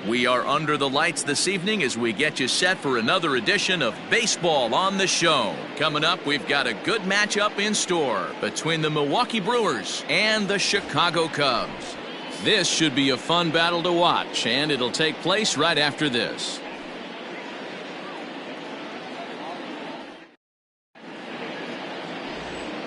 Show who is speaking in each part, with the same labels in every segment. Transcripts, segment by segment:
Speaker 1: We are under the lights this evening as we get you set for another edition of Baseball on the Show. Coming up, we've got a good matchup in store between the Milwaukee Brewers and the Chicago Cubs. This should be a fun battle to watch, and it'll take place right after this.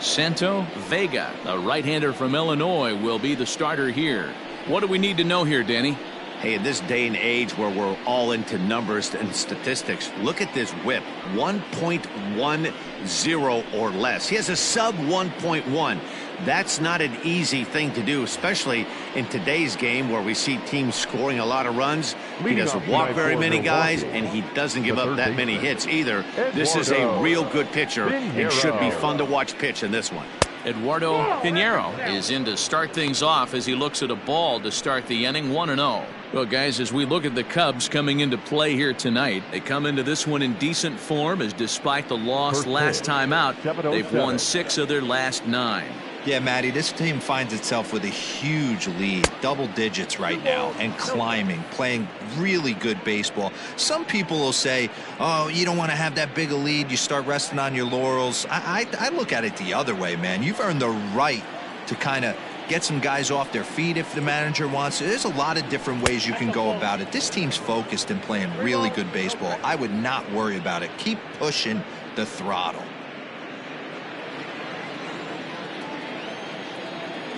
Speaker 1: Santo Vega, a right-hander from Illinois, will be the starter here. What do we need to know here, Danny?
Speaker 2: Hey, in this day and age where we're all into numbers and statistics, look at this whip, 1.10 or less. He has a sub 1.1. That's not an easy thing to do, especially in today's game where we see teams scoring a lot of runs. He doesn't walk very many guys, and he doesn't give up that many hits either. This is a real good pitcher and should be fun to watch pitch in this one.
Speaker 1: Eduardo Pinheiro is in to start things off as he looks at a ball to start the inning, 1-0. Well, guys, as we look at the Cubs coming into play here tonight, they come into this one in decent form, as despite the loss last time out, they've won 6 of their last 9.
Speaker 3: Yeah, Matty, this team finds itself with a huge lead, double digits right now, and climbing, playing really good baseball. Some people will say, oh, you don't want to have that big a lead, you start resting on your laurels. I look at it the other way, man. You've earned the right to kind of get some guys off their feet if the manager wants to. There's a lot of different ways you can go about it. This team's focused and playing really good baseball. I would not worry about it. Keep pushing the throttle.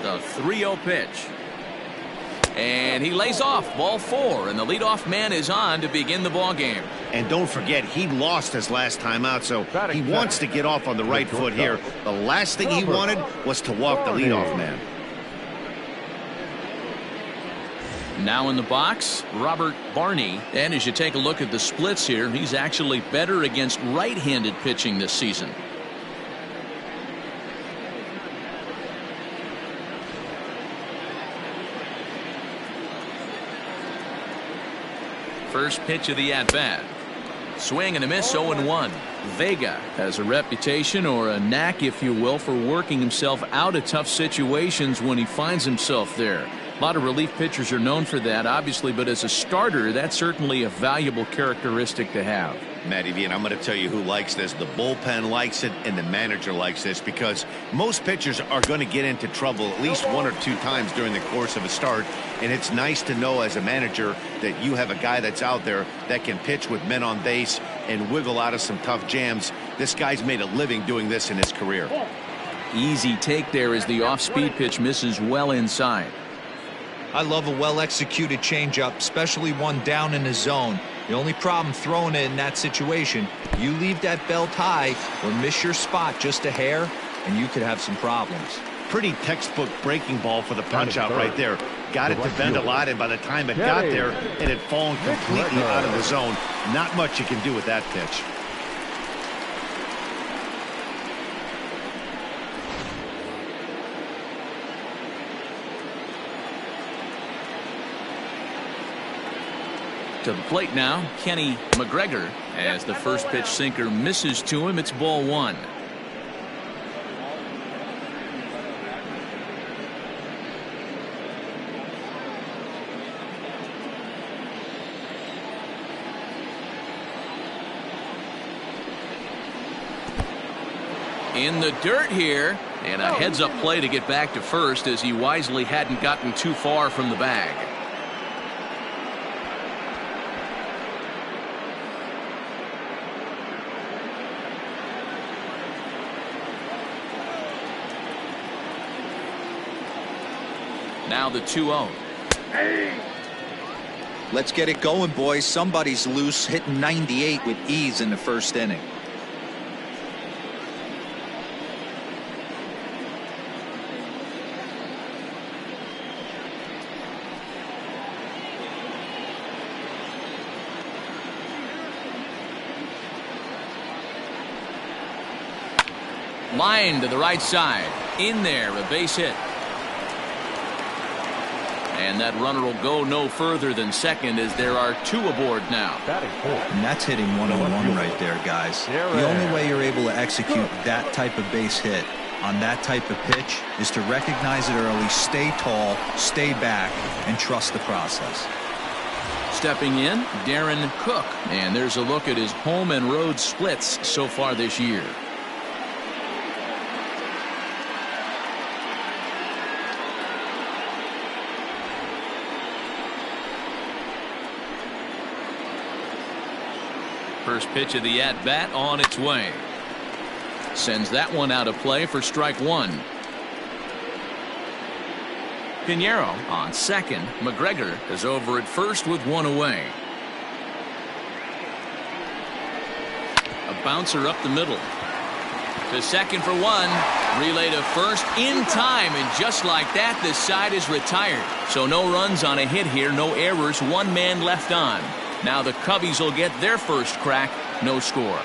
Speaker 1: The 3-0 pitch. And he lays off, ball 4, and the leadoff man is on to begin the ball game.
Speaker 2: And don't forget, he lost his last time out, so he wants to get off on the right foot here. The last thing he wanted was to walk the leadoff man.
Speaker 1: Now in the box, Robert Barney. And as you take a look at the splits here, he's actually better against right-handed pitching this season. First pitch of the at-bat. Swing and a miss, 0-1. Vega has a reputation, or a knack if you will, for working himself out of tough situations when he finds himself there. A lot of relief pitchers are known for that, obviously, but as a starter, that's certainly a valuable characteristic to have.
Speaker 2: Matty V, and I'm going to tell you who likes this. The bullpen likes it, and the manager likes this, because most pitchers are going to get into trouble at least 1 or 2 times during the course of a start, and it's nice to know as a manager that you have a guy that's out there that can pitch with men on base and wiggle out of some tough jams. This guy's made a living doing this in his career.
Speaker 1: Easy take there as the off-speed pitch misses well inside.
Speaker 3: I love a well-executed changeup, especially one down in the zone. The only problem throwing it in that situation, you leave that belt high or miss your spot just a hair, and you could have some problems.
Speaker 2: Pretty textbook breaking ball for the punch out right there. Got it to bend a lot, and by the time it got there, it had fallen completely out of the zone. Not much you can do with that pitch.
Speaker 1: To the plate now, Kenny McGregor, as the first pitch sinker misses to him. It's ball 1. In the dirt here, and a heads-up play to get back to first, as he wisely hadn't gotten too far from the bag. Now the 2-0.
Speaker 3: Let's get it going, boys. Somebody's loose, hitting 98 with ease in the first inning.
Speaker 1: Line to the right side. In there, a base hit. And that runner will go no further than second, as there are 2 aboard now.
Speaker 3: And that's hitting 101 right there, guys. The only way you're able to execute that type of base hit on that type of pitch is to recognize it early, stay tall, stay back, and trust the process.
Speaker 1: Stepping in, Darren Cook. And there's a look at his home and road splits so far this year. First pitch of the at-bat on its way. Sends that one out of play for strike one. Pinheiro on second. McGregor is over at first with one away. A bouncer up the middle. To second for one. Relay to first in time, and just like that, the side is retired. So no runs on a hit here, no errors, one man left on. Now the Cubbies will get their first crack, no score.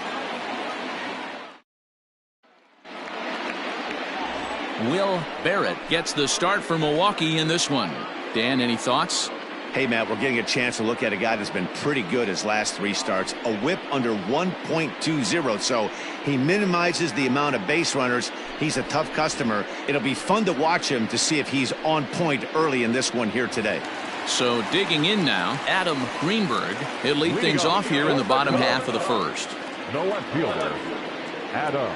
Speaker 1: Will Barrett gets the start for Milwaukee in this one. Dan, any thoughts?
Speaker 2: Hey, Matt, we're getting a chance to look at a guy that's been pretty good his last three starts. A whip under 1.20, so he minimizes the amount of base runners. He's a tough customer. It'll be fun to watch him to see if he's on point early in this one here today.
Speaker 1: So digging in now, Adam Greenberg. He'll lead things off here in the bottom half of the first.
Speaker 4: The left fielder, Adam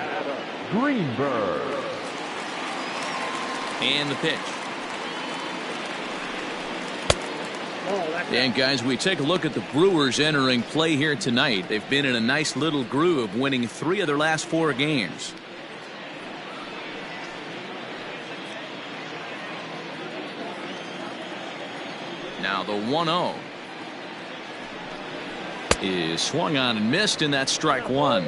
Speaker 4: Greenberg.
Speaker 1: And the pitch. And guys, we take a look at the Brewers entering play here tonight. They've been in a nice little groove, winning 3 of their last 4 games. Now the 1-0 is swung on and missed, and that's strike one.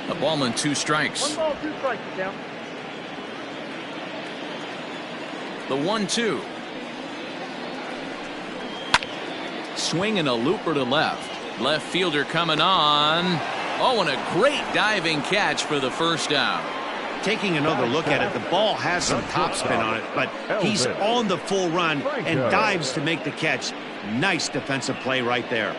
Speaker 1: A ball and 2 strikes.
Speaker 5: 1 ball, 2 strikes, down.
Speaker 1: The 1-2. Swing and a looper to left. Left fielder coming on. Oh, and a great diving catch for the first out.
Speaker 2: Taking another look at it, the ball has some topspin on it, but he's on the full run and dives to make the catch. Nice defensive play right there.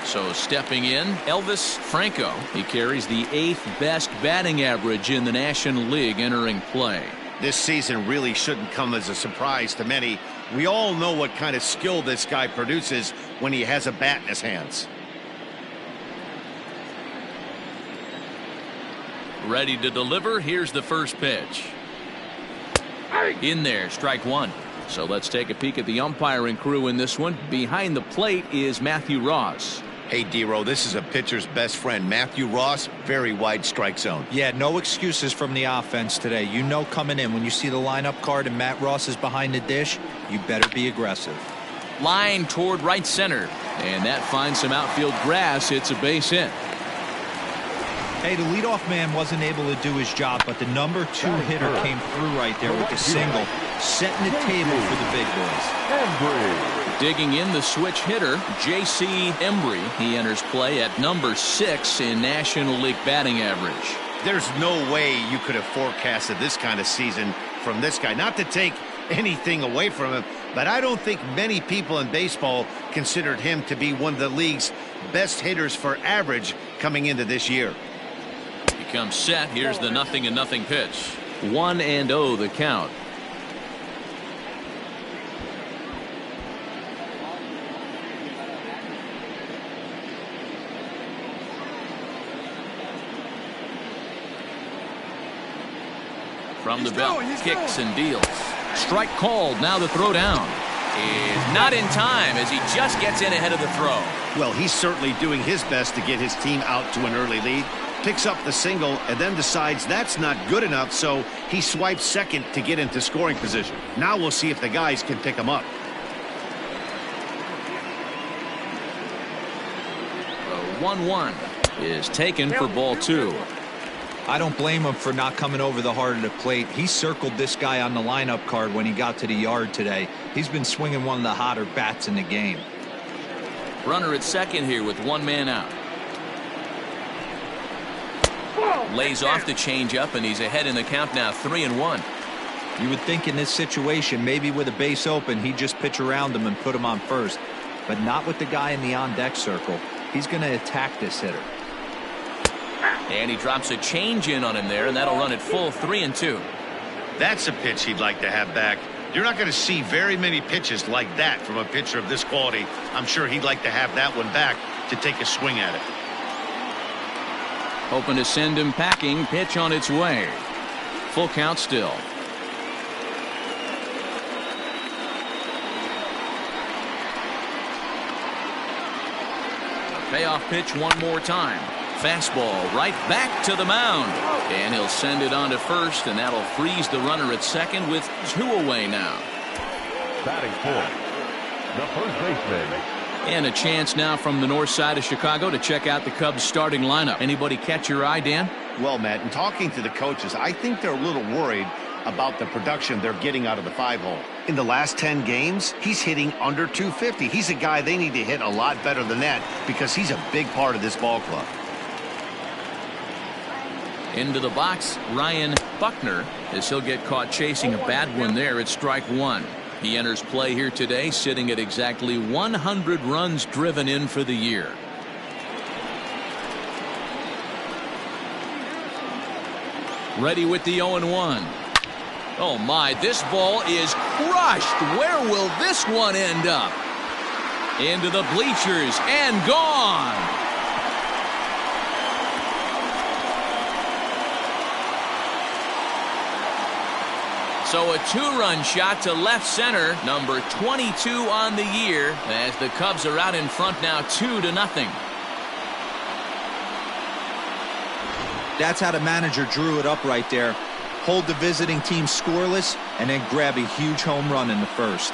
Speaker 1: So stepping in, Elvis Franco. He carries the 8th best batting average in the National League entering play.
Speaker 2: This season really shouldn't come as a surprise to many. We all know what kind of skill this guy produces when he has a bat in his hands.
Speaker 1: Ready to deliver. Here's the first pitch. In there, strike one. So let's take a peek at the umpiring crew in this one. Behind the plate is Matthew Ross.
Speaker 2: Hey, D-Row, this is a pitcher's best friend. Matthew Ross, very wide strike zone.
Speaker 3: Yeah, no excuses from the offense today. You know coming in when you see the lineup card and Matt Ross is behind the dish, you better be aggressive.
Speaker 1: Line toward right center. And that finds some outfield grass. It's a base hit.
Speaker 3: Hey, the leadoff man wasn't able to do his job, but the number 2 hitter came through right there with the single, setting the table for the big boys.
Speaker 1: Digging in, the switch hitter, J.C. Embry. He enters play at number 6 in National League batting average.
Speaker 2: There's no way you could have forecasted this kind of season from this guy. Not to take anything away from him, but I don't think many people in baseball considered him to be one of the league's best hitters for average coming into this year.
Speaker 1: He comes set. Here's the 0-0 pitch. 1-0 the count. From the belt, kicks and deals. Strike called. Now the throw down is not in time as he just gets in ahead of the throw.
Speaker 2: Well, he's certainly doing his best to get his team out to an early lead. Picks up the single and then decides that's not good enough, so he swipes second to get into scoring position. Now we'll see if the guys can pick him up.
Speaker 1: The 1-1 is taken for ball 2.
Speaker 3: I don't blame him for not coming over the heart of the plate. He circled this guy on the lineup card when he got to the yard today. He's been swinging one of the hotter bats in the game.
Speaker 1: Runner at second here with 1 man out. Lays off the changeup, and he's ahead in the count now, 3-1.
Speaker 3: You would think in this situation, maybe with a base open, he'd just pitch around him and put him on first. But not with the guy in the on-deck circle. He's going to attack this hitter.
Speaker 1: And he drops a change in on him there, and that'll run it full 3-2.
Speaker 2: That's a pitch he'd like to have back. You're not going to see very many pitches like that from a pitcher of this quality. I'm sure he'd like to have that one back to take a swing at it.
Speaker 1: Hoping to send him packing. Pitch on its way. Full count still. Payoff pitch one more time. Fastball right back to the mound. And he'll send it on to first, and that'll freeze the runner at second with 2 away now.
Speaker 4: Batting fourth, the first baseman.
Speaker 1: And a chance now from the north side of Chicago to check out the Cubs starting lineup. Anybody catch your eye, Dan?
Speaker 2: Well, Matt, in talking to the coaches, I think they're a little worried about the production they're getting out of the 5-hole. In the last 10 games, he's hitting under 250. He's a guy they need to hit a lot better than that because he's a big part of this ball club.
Speaker 1: Into the box, Ryan Buckner, as he'll get caught chasing a bad one there at strike one. He enters play here today, sitting at exactly 100 runs driven in for the year. Ready with the 0-1. Oh my, this ball is crushed. Where will this one end up? Into the bleachers and gone. So a 2-run shot to left center, number 22 on the year, as the Cubs are out in front now 2-0.
Speaker 3: That's how the manager drew it up right there. Hold the visiting team scoreless and then grab a huge home run in the first.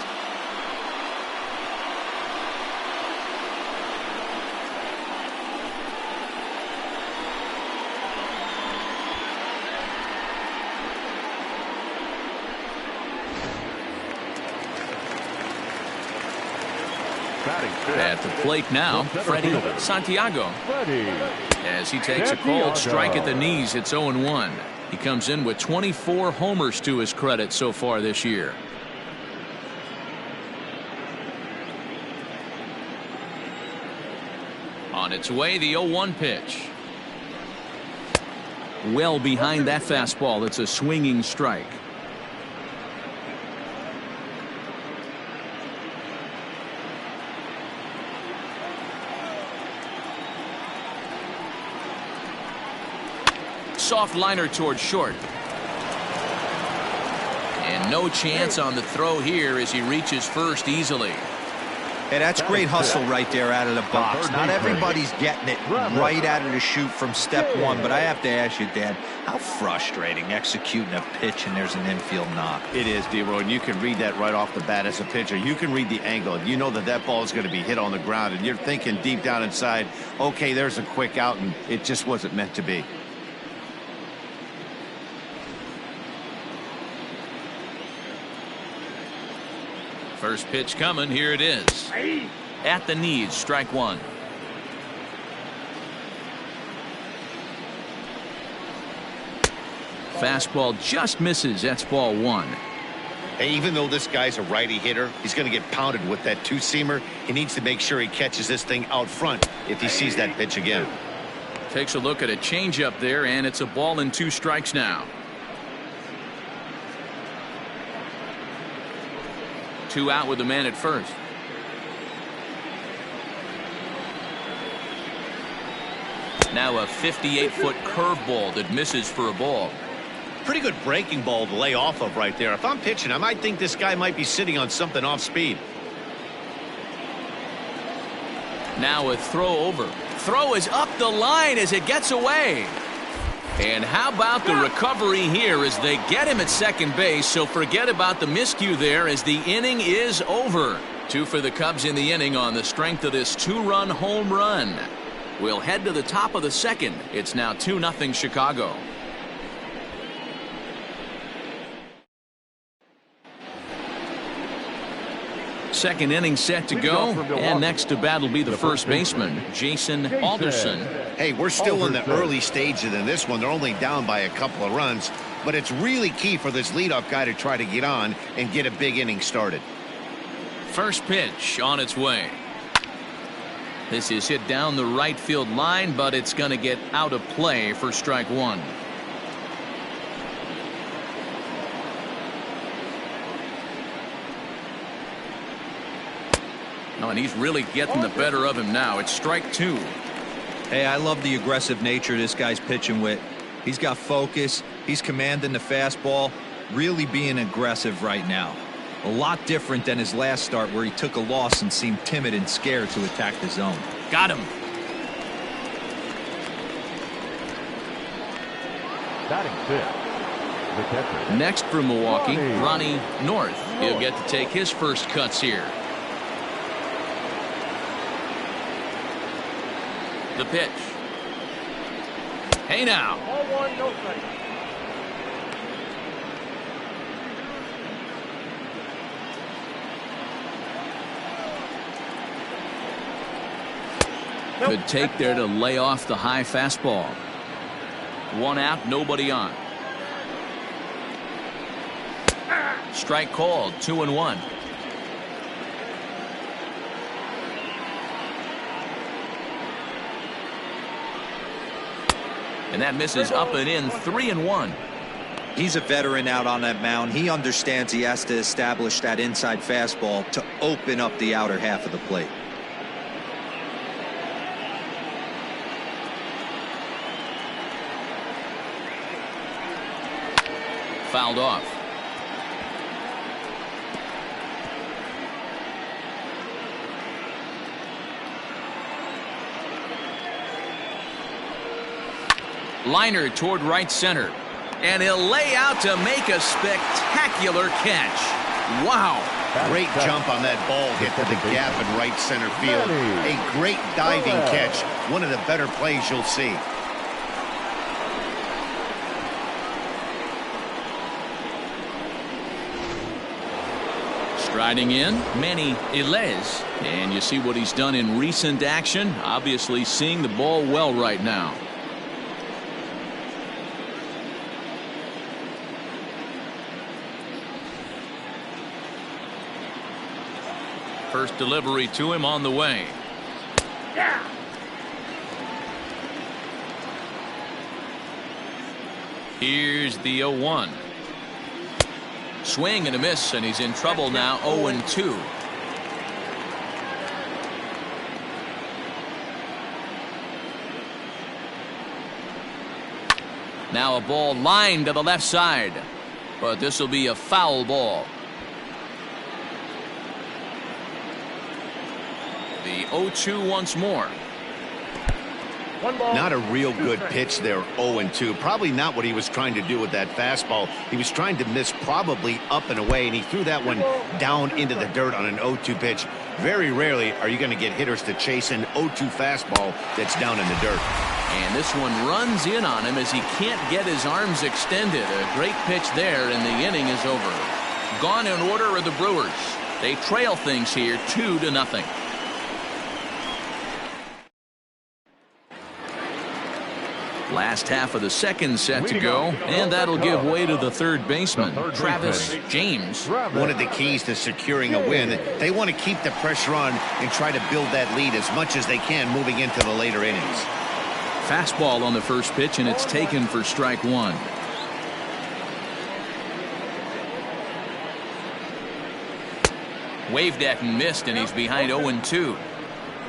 Speaker 1: At the plate now, Freddie Santiago. As he takes a cold strike at the knees, it's 0-1. He comes in with 24 homers to his credit so far this year. On its way, the 0-1 pitch. Well behind that fastball. It's a swinging strike. Soft liner towards short. And no chance on the throw here as he reaches first easily.
Speaker 3: Hey, that's great hustle right there out of the box. Not everybody's getting it right out of the chute from step one, but I have to ask you, Dad, how frustrating executing a pitch and there's an infield knock.
Speaker 2: It is, D-Roy, and you can read that right off the bat as a pitcher. You can read the angle. You know that that ball is going to be hit on the ground, and you're thinking deep down inside, okay, there's a quick out, and it just wasn't meant to be.
Speaker 1: First pitch coming. Here it is. At the knees, strike one. Fastball just misses. That's ball one.
Speaker 2: Hey, even though this guy's a righty hitter, he's going to get pounded with that two-seamer. He needs to make sure he catches this thing out front if he sees that pitch again.
Speaker 1: Takes a look at a changeup there, and it's a ball and 2 strikes now. 2 out with the man at first. Now a 58-foot curveball that misses for a ball.
Speaker 2: Pretty good breaking ball to lay off of right there. If I'm pitching, I might think this guy might be sitting on something off speed.
Speaker 1: Now a throw over. Throw is up the line as it gets away. And how about the recovery here as they get him at second base, so forget about the miscue there as the inning is over. 2 for the Cubs in the inning on the strength of this 2-run home run. We'll head to the top of the second. It's now 2-0 Chicago. Second inning set to go, and next to bat will be the first baseman, Jason Alderson.
Speaker 2: Hey, we're still in the early stages in this one. They're only down by a couple of runs, but it's really key for this leadoff guy to try to get on and get a big inning started.
Speaker 1: First pitch on its way. This is hit down the right field line, but it's going to get out of play for strike one. Oh, and he's really getting the better of him now. It's strike two.
Speaker 3: Hey, I love the aggressive nature this guy's pitching with. He's got focus. He's commanding the fastball. Really being aggressive right now. A lot different than his last start where he took a loss and seemed timid and scared to attack the zone.
Speaker 1: Got him.
Speaker 4: Batting fifth, the catcher.
Speaker 1: Next for Milwaukee, Ronnie North. He'll get to take his first cuts here. The pitch. Hey now. Good take there to lay off the high fastball. One out, nobody on. Strike called, 2-1. And that misses up and in, 3-1.
Speaker 3: He's a veteran out on that mound. He understands he has to establish that inside fastball to open up the outer half of the plate.
Speaker 1: Fouled off. Liner toward right center. And he'll lay out to make a spectacular catch. Wow.
Speaker 2: Great jump on that ball, hit to the gap in right center field. A great diving catch. One of the better plays you'll see.
Speaker 1: Striding in, MLBThe. And you see what he's done in recent action. Obviously seeing the ball well right now. First delivery to him on the way. Here's the 0-1. Swing and a miss, and he's in trouble now. 0-2. Now a ball lined to the left side, but this will be a foul ball. The 0-2 once more.
Speaker 2: Not a real good pitch there, 0-2. Probably not what he was trying to do with that fastball. He was trying to miss probably up and away, and he threw that one down into the dirt on an 0-2 pitch. Very rarely are you going to get hitters to chase an 0-2 fastball that's down in the dirt.
Speaker 1: And this one runs in on him as he can't get his arms extended. A great pitch there, and the inning is over. Gone in order are the Brewers. They trail things here 2-0. Last half of the second set to go, and that'll give way to the third baseman, Travis James.
Speaker 2: One of the keys to securing a win, they want to keep the pressure on and try to build that lead as much as they can moving into the later innings.
Speaker 1: Fastball on the first pitch, and it's taken for strike one. Waved at and missed, and he's behind 0-2.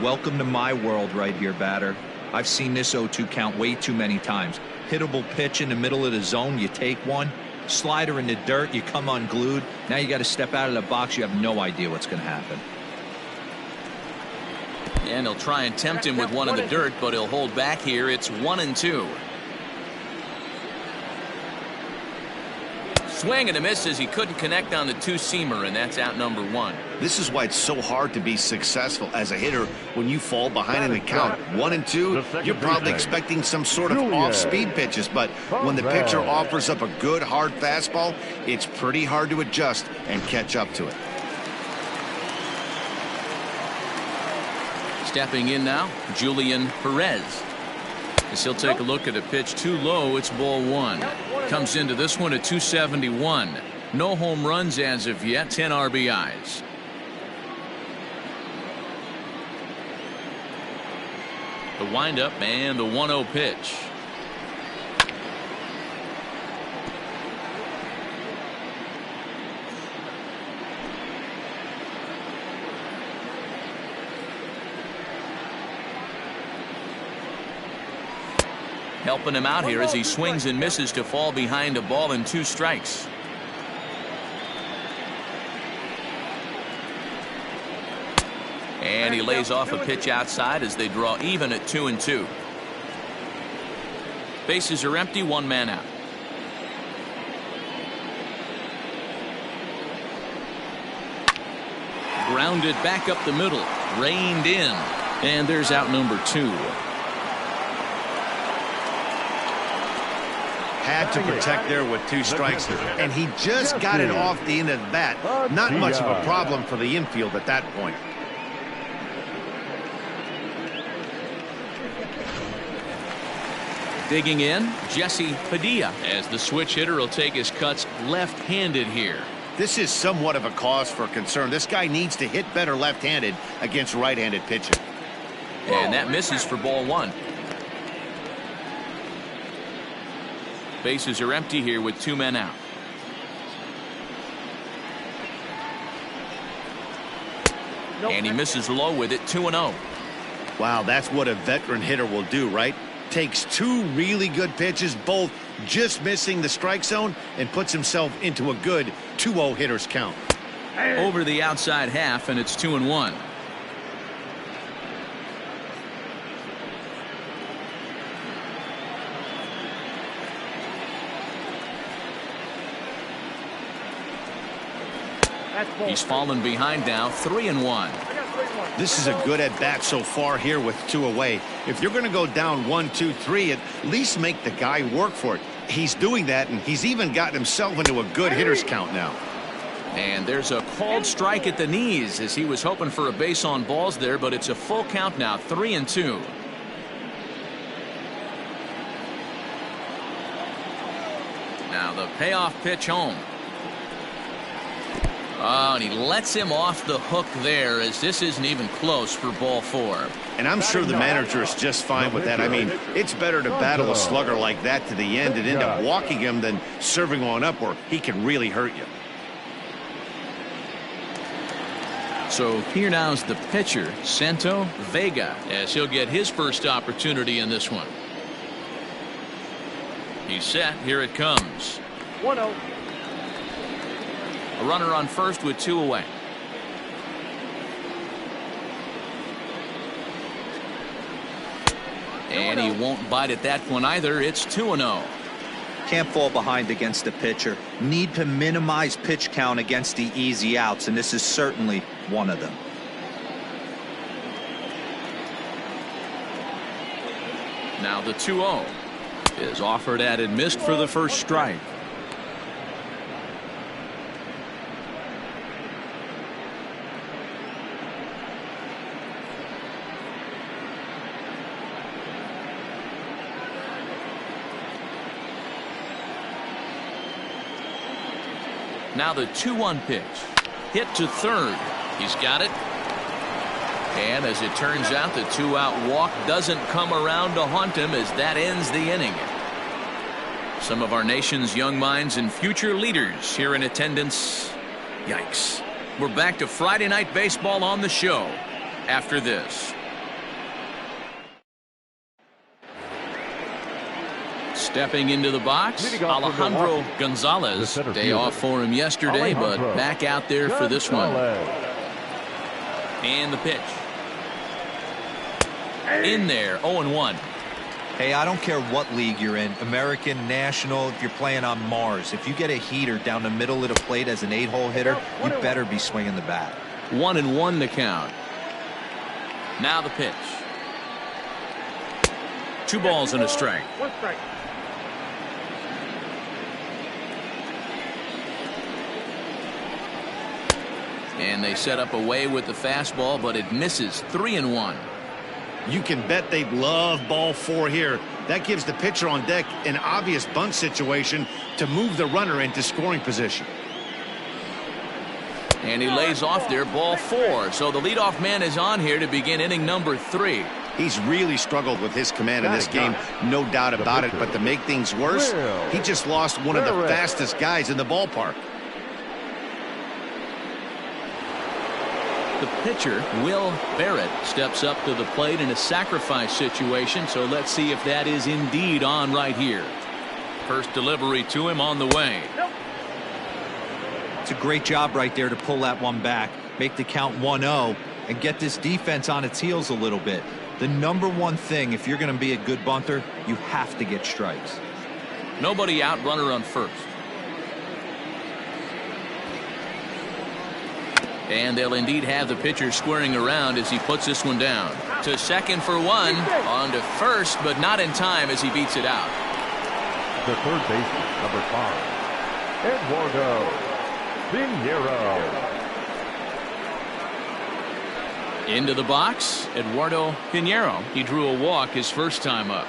Speaker 3: Welcome to my world right here, batter. I've seen this 0-2 count way too many times. Hittable pitch in the middle of the zone, you take one. Slider in the dirt, you come unglued. Now you got to step out of the box. You have no idea what's going to happen.
Speaker 1: And he'll try and tempt him with one in the dirt, but he'll hold back here. It's 1-2. Swing and a miss as he couldn't connect on the two-seamer, and that's out number one.
Speaker 2: This is why it's so hard to be successful as a hitter when you fall behind in the count. 1-2, you're probably expecting some sort of off-speed pitches, but when the pitcher offers up a good hard fastball, it's pretty hard to adjust and catch up to it.
Speaker 1: Stepping in now, Julian Perez. As he'll take a look at a pitch too low, it's ball one. Comes into this one at 271. No home runs as of yet, 10 RBIs. The windup and the 1-0 pitch. Helping him out here as he swings and misses to fall behind a ball and 2 strikes. And he lays off a pitch outside as they draw even at 2-2. Bases are empty, 1 man out. Grounded back up the middle, reined in, and there's out number 2.
Speaker 2: Had to protect there with 2 strikes, and he just got it off the end of the bat. Not much of a problem for the infield at that point.
Speaker 1: Digging in, Jesse Padilla, as the switch hitter will take his cuts left-handed here.
Speaker 2: This is somewhat of a cause for concern. This guy needs to hit better left-handed against right-handed pitching.
Speaker 1: And that misses for ball 1. Bases are empty here with 2 men out. And he misses low with it, 2-0.
Speaker 2: Wow, that's what a veteran hitter will do, right? Takes 2 really good pitches, both just missing the strike zone, and puts himself into a good 2-0 hitter's count.
Speaker 1: Over the outside half, and it's 2-1. He's fallen behind now, 3-1.
Speaker 2: This is a good at-bat so far here with 2 away. If you're going to go down 1, 2, 3, at least make the guy work for it. He's doing that, and he's even gotten himself into a good hitter's count now.
Speaker 1: And there's a called strike at the knees as he was hoping for a base on balls there, but it's a full count now, 3-2. Now the payoff pitch home. Oh, and he lets him off the hook there as this isn't even close for ball 4.
Speaker 2: And I'm sure the manager is just fine with that. I mean, it's better to battle a slugger like that to the end and end up walking him than serving on up where he can really hurt you.
Speaker 1: So here now is the pitcher, Santo Vega, as he'll get his first opportunity in this one. He's set. Here it comes.
Speaker 4: 1-0.
Speaker 1: A runner on first with 2 away. And he won't bite at that one either. It's 2-0.
Speaker 3: Can't fall behind against the pitcher. Need to minimize pitch count against the easy outs, and this is certainly one of them.
Speaker 1: Now the 2-0 is offered at and missed for the first strike. Now the 2-1 pitch. Hit to third. He's got it. And as it turns out, the 2-out walk doesn't come around to haunt him as that ends the inning. Some of our nation's young minds and future leaders here in attendance. Yikes. We're back to Friday Night Baseball on the show after this. Stepping into the box, Alejandro Gonzalez. Day off for him yesterday, but back out there for this one. And the pitch. In there, 0-1.
Speaker 3: Hey, I don't care what league you're in, American, National, if you're playing on Mars. If you get a heater down the middle of the plate as an 8-hole hitter, you better be swinging the bat.
Speaker 1: 1-1 to count. Now the pitch. 2 balls and a strike.
Speaker 4: 1 strike.
Speaker 1: And they set up away with the fastball, but it misses. 3-1.
Speaker 2: You can bet they love ball 4 here. That gives the pitcher on deck an obvious bunt situation to move the runner into scoring position.
Speaker 1: And he lays off there, ball 4. So the leadoff man is on here to begin inning number 3.
Speaker 2: He's really struggled with his command in this game, no doubt about it. But to make things worse, he just lost one of the fastest guys in the ballpark.
Speaker 1: The pitcher, Will Barrett, steps up to the plate in a sacrifice situation, so let's see if that is indeed on right here. First delivery to him on the way.
Speaker 3: It's a great job right there to pull that one back, make the count 1-0, and get this defense on its heels a little bit. The number one thing, if you're going to be a good bunter, you have to get strikes.
Speaker 1: Nobody out, runner on first. And they'll indeed have the pitcher squaring around as he puts this one down. To second for one, on to first, but not in time as he beats it out.
Speaker 4: The third baseman, number 5, Eduardo Pinheiro.
Speaker 1: Into the box, Eduardo Pinheiro. He drew a walk his first time up.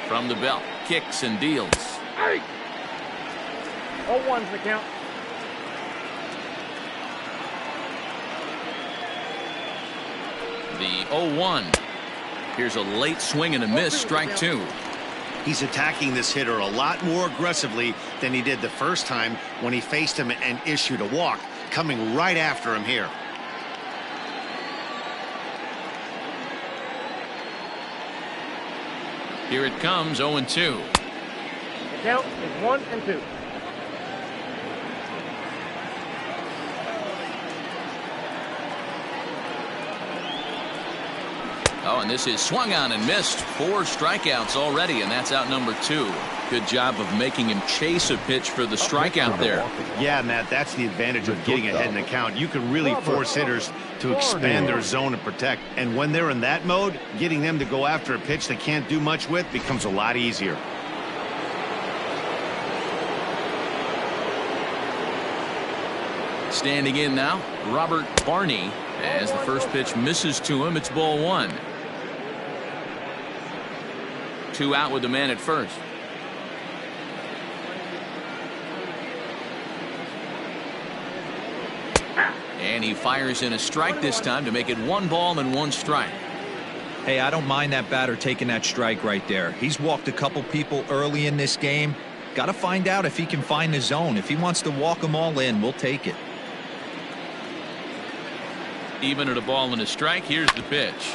Speaker 1: From the belt, kicks and deals.
Speaker 5: 0-1's the count.
Speaker 1: The 0-1. Here's a late swing and a miss, strike 2.
Speaker 2: He's attacking this hitter a lot more aggressively than he did the first time when he faced him and issued a walk, coming right after him here.
Speaker 1: Here it comes, 0-2.
Speaker 5: The count is 1-2.
Speaker 1: Oh, and this is swung on and missed. 4 strikeouts already, and that's out number 2. Good job of making him chase a pitch for the strikeout there.
Speaker 2: Yeah, Matt, that's the advantage of getting ahead in the count. You can really force hitters to expand their zone and protect. And when they're in that mode, getting them to go after a pitch they can't do much with becomes a lot easier.
Speaker 1: Standing in now, Robert Barney. As the first pitch misses to him, it's ball 1. 2 out with the man at first. And he fires in a strike this time to make it 1 ball and 1 strike.
Speaker 3: Hey, I don't mind that batter taking that strike right there. He's walked a couple people early in this game. Got to find out if he can find the zone. If he wants to walk them all in, we'll take it.
Speaker 1: Even at a ball and a strike, here's the pitch.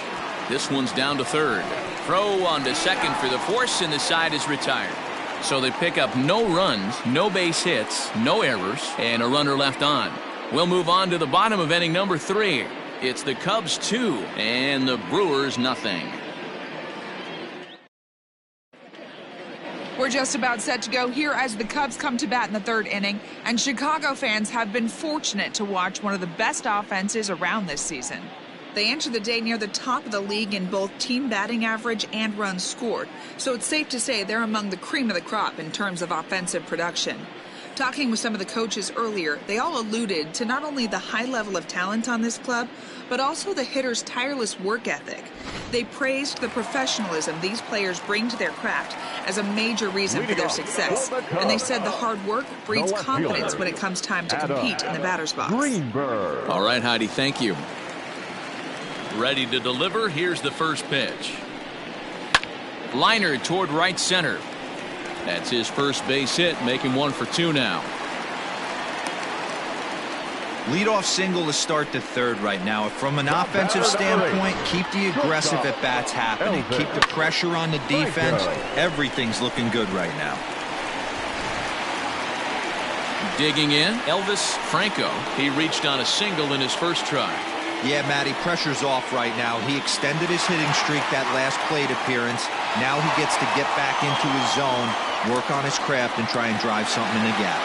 Speaker 1: This one's down to third. Throw on to second for the force, and the side is retired. So they pick up no runs, no base hits, no errors, and a runner left on. We'll move on to the bottom of inning number 3. It's the Cubs 2 and the Brewers nothing.
Speaker 6: We're just about set to go here as the Cubs come to bat in the 3rd inning, and Chicago fans have been fortunate to watch one of the best offenses around this season. They enter the day near the top of the league in both team batting average and runs scored, so it's safe to say they're among the cream of the crop in terms of offensive production. Talking with some of the coaches earlier, they all alluded to not only the high level of talent on this club, but also the hitters' tireless work ethic. They praised the professionalism these players bring to their craft as a major reason for their success. And they said the hard work breeds confidence when it comes time to compete in the batter's box.
Speaker 1: All right, Heidi, thank you. Ready to deliver. Here's the first pitch. Liner toward right center. That's his first base hit, making 1 for 2 now.
Speaker 3: Leadoff single to start the 3rd right now. From an offensive standpoint, keep the aggressive at-bats happening. Keep the pressure on the defense. Everything's looking good right now.
Speaker 1: Digging in, Elvis Franco. He reached on a single in his first try.
Speaker 3: Yeah, Matty, pressure's off right now. He extended his hitting streak that last plate appearance. Now he gets to get back into his zone, work on his craft, and try and drive something in the gap.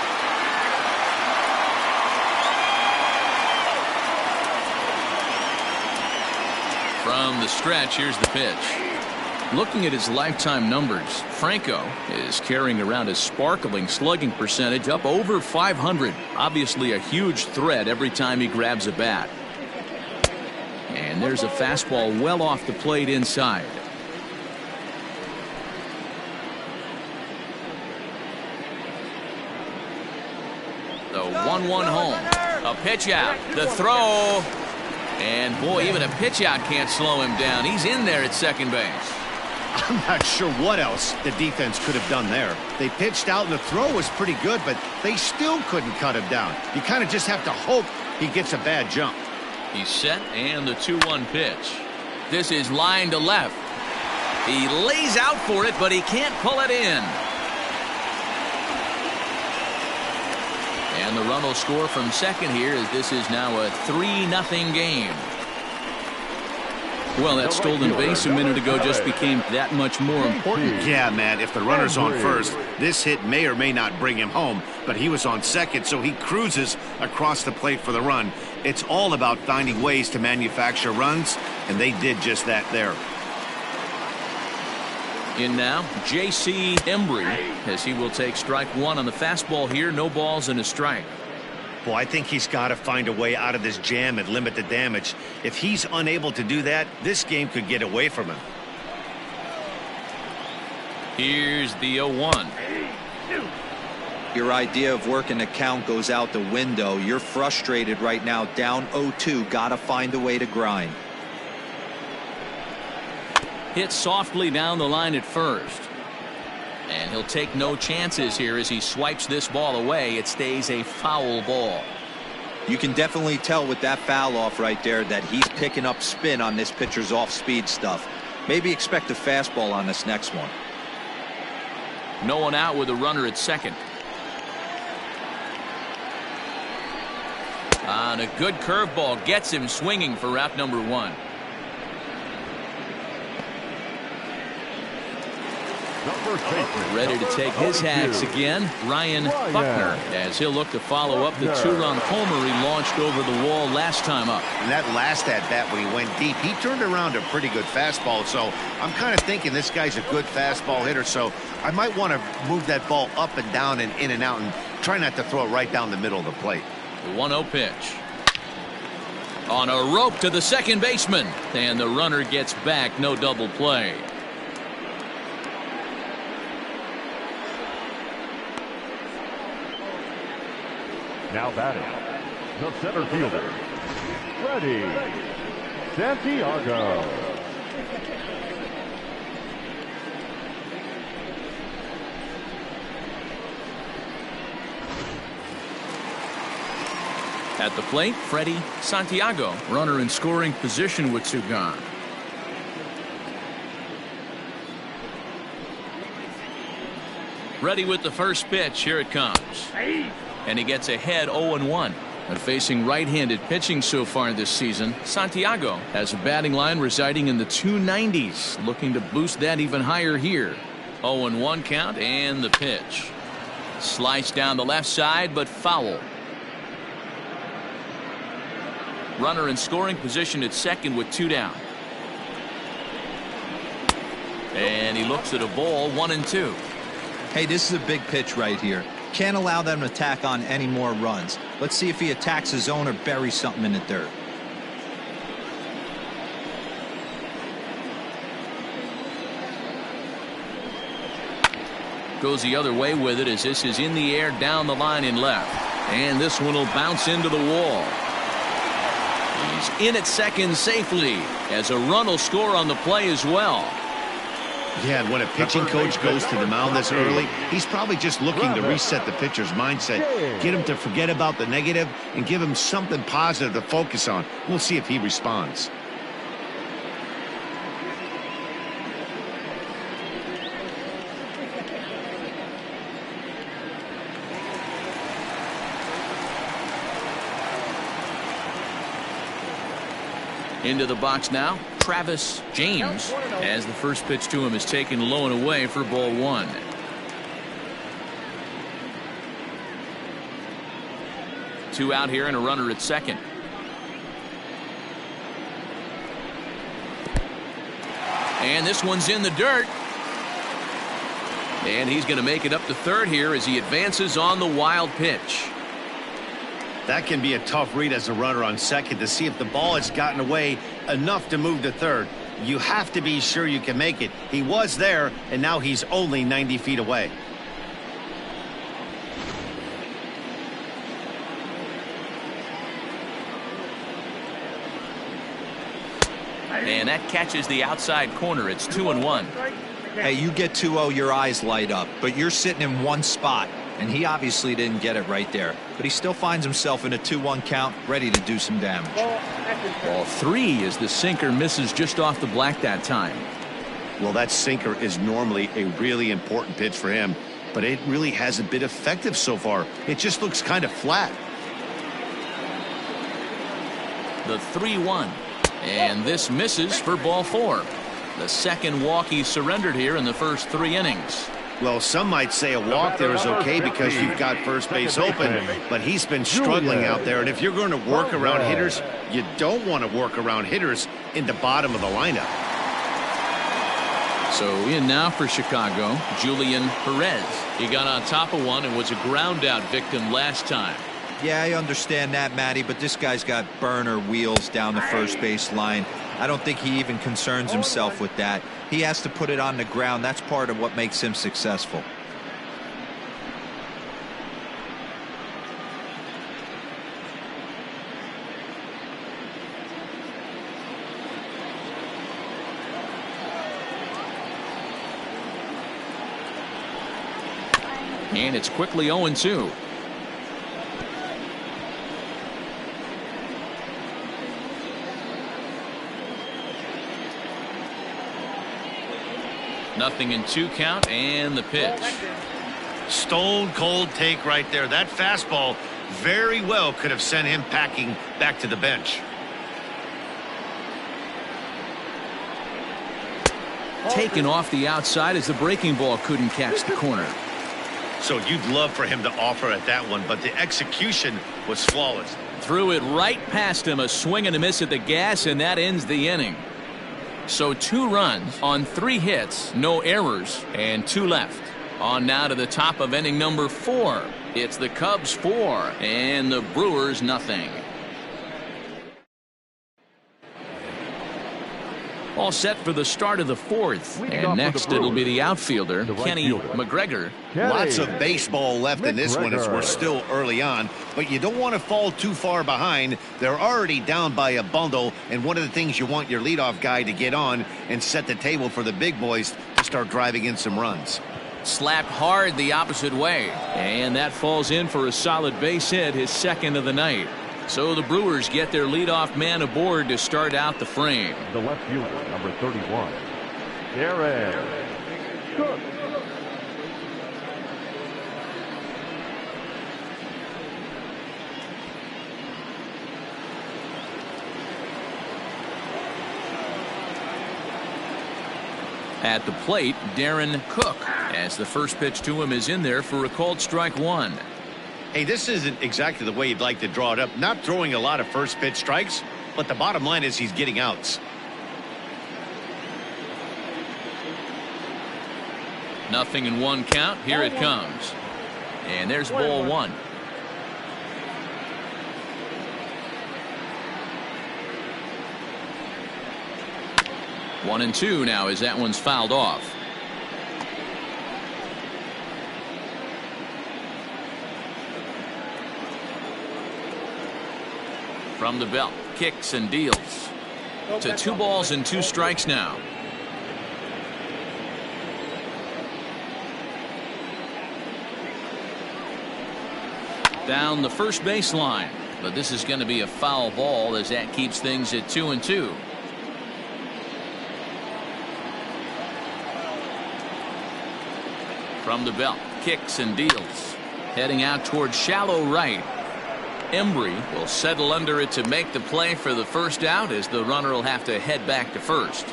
Speaker 1: From the stretch, here's the pitch. Looking at his lifetime numbers, Franco is carrying around a sparkling slugging percentage up over 500. Obviously a huge threat every time he grabs a bat. And there's a fastball well off the plate inside. The 1-1 home. A pitch out. The throw. And, boy, even a pitch out can't slow him down. He's in there at second base.
Speaker 2: I'm not sure what else the defense could have done there. They pitched out and the throw was pretty good, but they still couldn't cut him down. You kind of just have to hope he gets a bad jump.
Speaker 1: He's set, and the 2-1 pitch. This is line to left. He lays out for it, but he can't pull it in. And the run will score from second here, as this is now a 3-0 game. Well, that stolen base a minute ago just became that much more important.
Speaker 2: Yeah, man, if the runner's on first, this hit may or may not bring him home, but he was on second, so he cruises across the plate for the run. It's all about finding ways to manufacture runs, and they did just that there.
Speaker 1: In now, J.C. Embry, as he will take strike one on the fastball here. No balls and a strike.
Speaker 2: Well, I think he's got to find a way out of this jam and limit the damage. If he's unable to do that, this game could get away from him.
Speaker 1: Here's the 0-1.
Speaker 3: Your idea of working the count goes out the window. You're frustrated right now, down 0-2. Got to find a way to grind.
Speaker 1: Hit softly down the line at first. And he'll take no chances here as he swipes this ball away. It stays a foul ball.
Speaker 3: You can definitely tell with that foul off right there that he's picking up spin on this pitcher's off-speed stuff. Maybe expect a fastball on this next one.
Speaker 1: No one out with a runner at second. And a good curveball gets him swinging for out number one. Ready to take his hacks again, Ryan Buckner, as he'll look to follow up the 2-run homer he launched over the wall last time up.
Speaker 2: And that last at-bat when he went deep, he turned around a pretty good fastball, so I'm kind of thinking this guy's a good fastball hitter, so I might want to move that ball up and down and in and out and try not to throw it right down the middle of the plate.
Speaker 1: The 1-0 pitch. On a rope to the second baseman, and the runner gets back. No double play.
Speaker 4: Now batting, the center fielder, Freddie Santiago.
Speaker 1: At the plate, Freddie Santiago, runner in scoring position with two gone. Ready with the first pitch. Here it comes. And he gets ahead 0-1. And facing right-handed pitching so far this season, Santiago has a batting line residing in the 290s, looking to boost that even higher here. 0-1 count, and the pitch. Sliced down the left side, but foul. Runner in scoring position at second with two down. And he looks at a ball, 1-2.
Speaker 3: Hey, this is a big pitch right here. Can't allow them to tack on any more runs. Let's see if he attacks his zone or buries something in the dirt.
Speaker 1: Goes the other way with it as this is in the air down the line in left. And this one will bounce into the wall. He's in at second safely as a run will score on the play as well.
Speaker 2: Yeah, and when a pitching coach goes to the mound this early, he's probably just looking to reset the pitcher's mindset, get him to forget about the negative, and give him something positive to focus on. We'll see if he responds.
Speaker 1: Into the box now, Travis James, as the first pitch to him is taken low and away for ball one. Two out here and a runner at second. And this one's in the dirt. And he's going to make it up to third here as he advances on the wild pitch.
Speaker 2: That can be a tough read as a runner on second to see if the ball has gotten away enough to move to third. You have to be sure you can make it. He was there, and now he's only 90 feet away.
Speaker 1: And that catches the outside corner. It's 2-1.
Speaker 3: Hey, you get 2-0, your eyes light up, but you're sitting in one spot, and he obviously didn't get it right there. But he still finds himself in a 2-1 count, ready to do some damage.
Speaker 1: Ball 3 as the sinker misses just off the black that time.
Speaker 2: Well, that sinker is normally a really important pitch for him, but it really hasn't been effective so far. It just looks kind of flat.
Speaker 1: The 3-1. And this misses for ball 4. The second walk he surrendered here in the first 3 innings.
Speaker 2: Well, some might say a walk there is okay because you've got first base open, but he's been struggling out there. And if you're going to work around hitters, you don't want to work around hitters in the bottom of the lineup.
Speaker 1: So in now for Chicago, Julian Perez. He got on top of one and was a ground out victim last time.
Speaker 3: Yeah, I understand that, Matty, but this guy's got burner wheels down the first base line. I don't think he even concerns himself with that. He has to put it on the ground. That's part of what makes him successful.
Speaker 1: And it's quickly 0-2. Nothing in 2 count, and the pitch.
Speaker 2: Stone cold take right there. That fastball very well could have sent him packing back to the bench.
Speaker 1: Taken off the outside as the breaking ball couldn't catch the corner.
Speaker 2: So you'd love for him to offer at that one, but the execution was flawless.
Speaker 1: Threw it right past him, a swing and a miss at the gas, and that ends the inning. So 2 runs on 3 hits, no errors, and 2 left. On now to the top of inning number 4. It's the Cubs 4 and the Brewers nothing. All set for the start of the 4th. And next it'll be the outfielder, Kenny McGregor.
Speaker 2: Lots of baseball left in this one as we're still early on, but you don't want to fall too far behind. They're already down by a bundle, and one of the things you want your leadoff guy to get on and set the table for the big boys to start driving in some runs.
Speaker 1: Slapped hard the opposite way, and that falls in for a solid base hit, his second of the night. So the Brewers get their leadoff man aboard to start out the frame.
Speaker 4: The left fielder, number 31, Darren Cook.
Speaker 1: At the plate, Darren Cook, as the first pitch to him is in there for a called strike 1.
Speaker 2: Hey, this isn't exactly the way you'd like to draw it up. Not throwing a lot of first pitch strikes, but the bottom line is he's getting outs.
Speaker 1: Nothing in 1 count. Here it comes. And there's ball 1. One and 2 now as that one's fouled off. From the belt, kicks and deals. To 2 balls and 2 strikes now. Down the first baseline, but this is going to be a foul ball as that keeps things at 2-2. From the belt, kicks and deals. Heading out towards shallow right. Embry will settle under it to make the play for the first out as the runner will have to head back to first.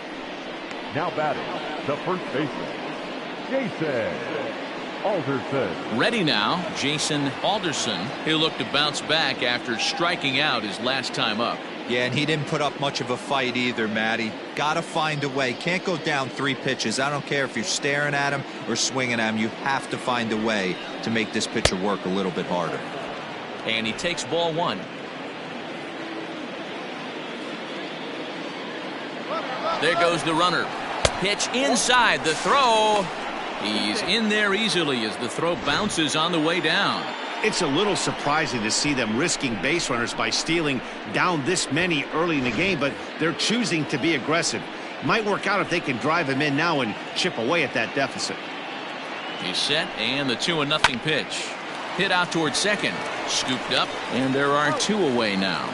Speaker 4: Now batting, the first baseman, Jason Alderson.
Speaker 1: Ready now, Jason Alderson. He'll look to bounce back after striking out his last time up.
Speaker 3: Yeah, and he didn't put up much of a fight either, Matty. Gotta find a way. Can't go down 3 pitches. I don't care if you're staring at him or swinging at him. You have to find a way to make this pitcher work a little bit harder.
Speaker 1: And he takes ball 1. There goes the runner. Pitch inside, the throw. He's in there easily as the throw bounces on the way down.
Speaker 2: It's a little surprising to see them risking base runners by stealing down this many early in the game, but they're choosing to be aggressive. Might work out if they can drive him in now and chip away at that deficit.
Speaker 1: He's set, and the 2-0 pitch. Hit out towards second. Scooped up, and there are 2 away now.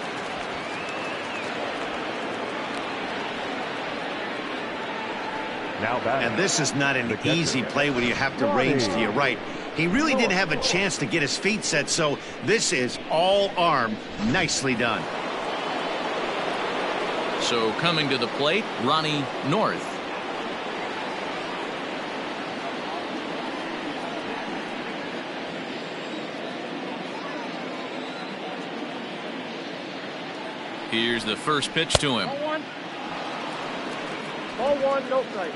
Speaker 2: And this is not an easy play when you have to range to your right. He really didn't have a chance to get his feet set, so this is all arm. Nicely done.
Speaker 1: So coming to the plate, Ronnie North. Here's the first pitch to him.
Speaker 5: Ball one, no strike.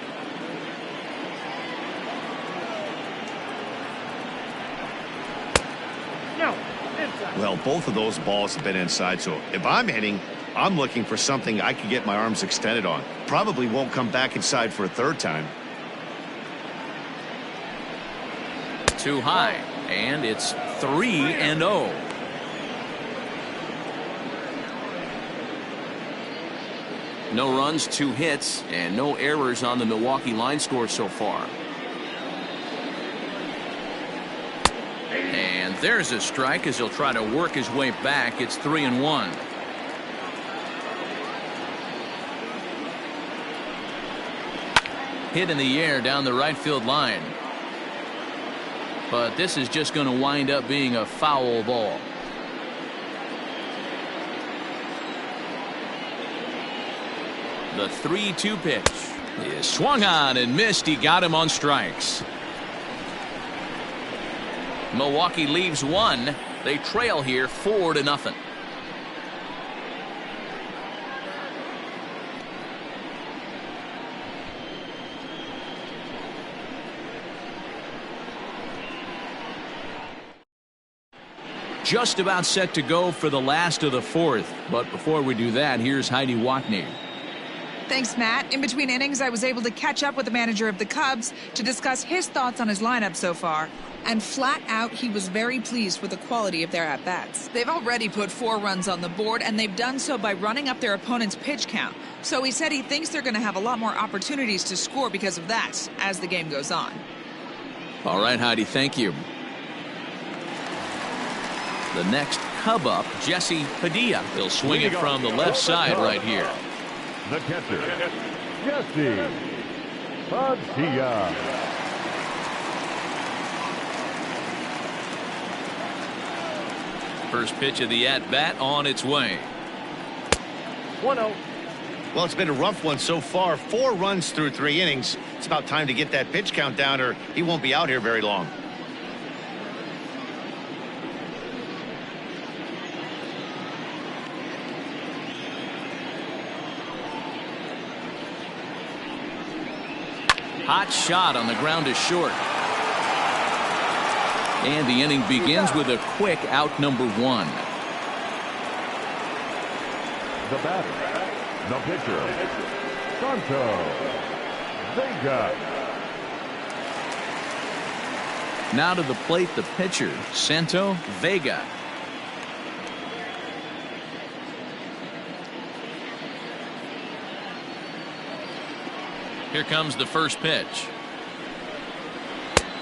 Speaker 5: No, inside.
Speaker 2: Well, both of those balls have been inside, so if I'm hitting, I'm looking for something I can get my arms extended on. Probably won't come back inside for a third time.
Speaker 1: Too high, and it's 3-0. No runs, 2 hits, and no errors on the Milwaukee line score so far. And there's a strike as he'll try to work his way back. It's 3-1. Hit in the air down the right field line. But this is just going to wind up being a foul ball. The 3-2 pitch is swung on and missed. He got him on strikes. Milwaukee leaves 1. They trail here 4-0. Just about set to go for the last of the 4th. But before we do that, here's Heidi Watney.
Speaker 6: Thanks, Matt. In between innings, I was able to catch up with the manager of the Cubs to discuss his thoughts on his lineup so far. And flat out, he was very pleased with the quality of their at-bats. They've already put 4 runs on the board, and they've done so by running up their opponent's pitch count. So he said he thinks they're going to have a lot more opportunities to score because of that as the game goes on.
Speaker 1: All right, Heidi, thank you. The next Cub up, Jesse Padilla. He'll swing it from the left side right here.
Speaker 4: The catcher, Jesse Padilla.
Speaker 1: First pitch of the at-bat on its way.
Speaker 5: 1-0.
Speaker 2: Well, it's been a rough one so far. 4 runs through 3 innings. It's about time to get that pitch count down, or he won't be out here very long.
Speaker 1: Hot shot on the ground to short. And the inning begins with a quick out number 1.
Speaker 4: The batter, the pitcher, Santo Vega.
Speaker 1: Now to the plate, the pitcher, Santo Vega. Here comes the first pitch.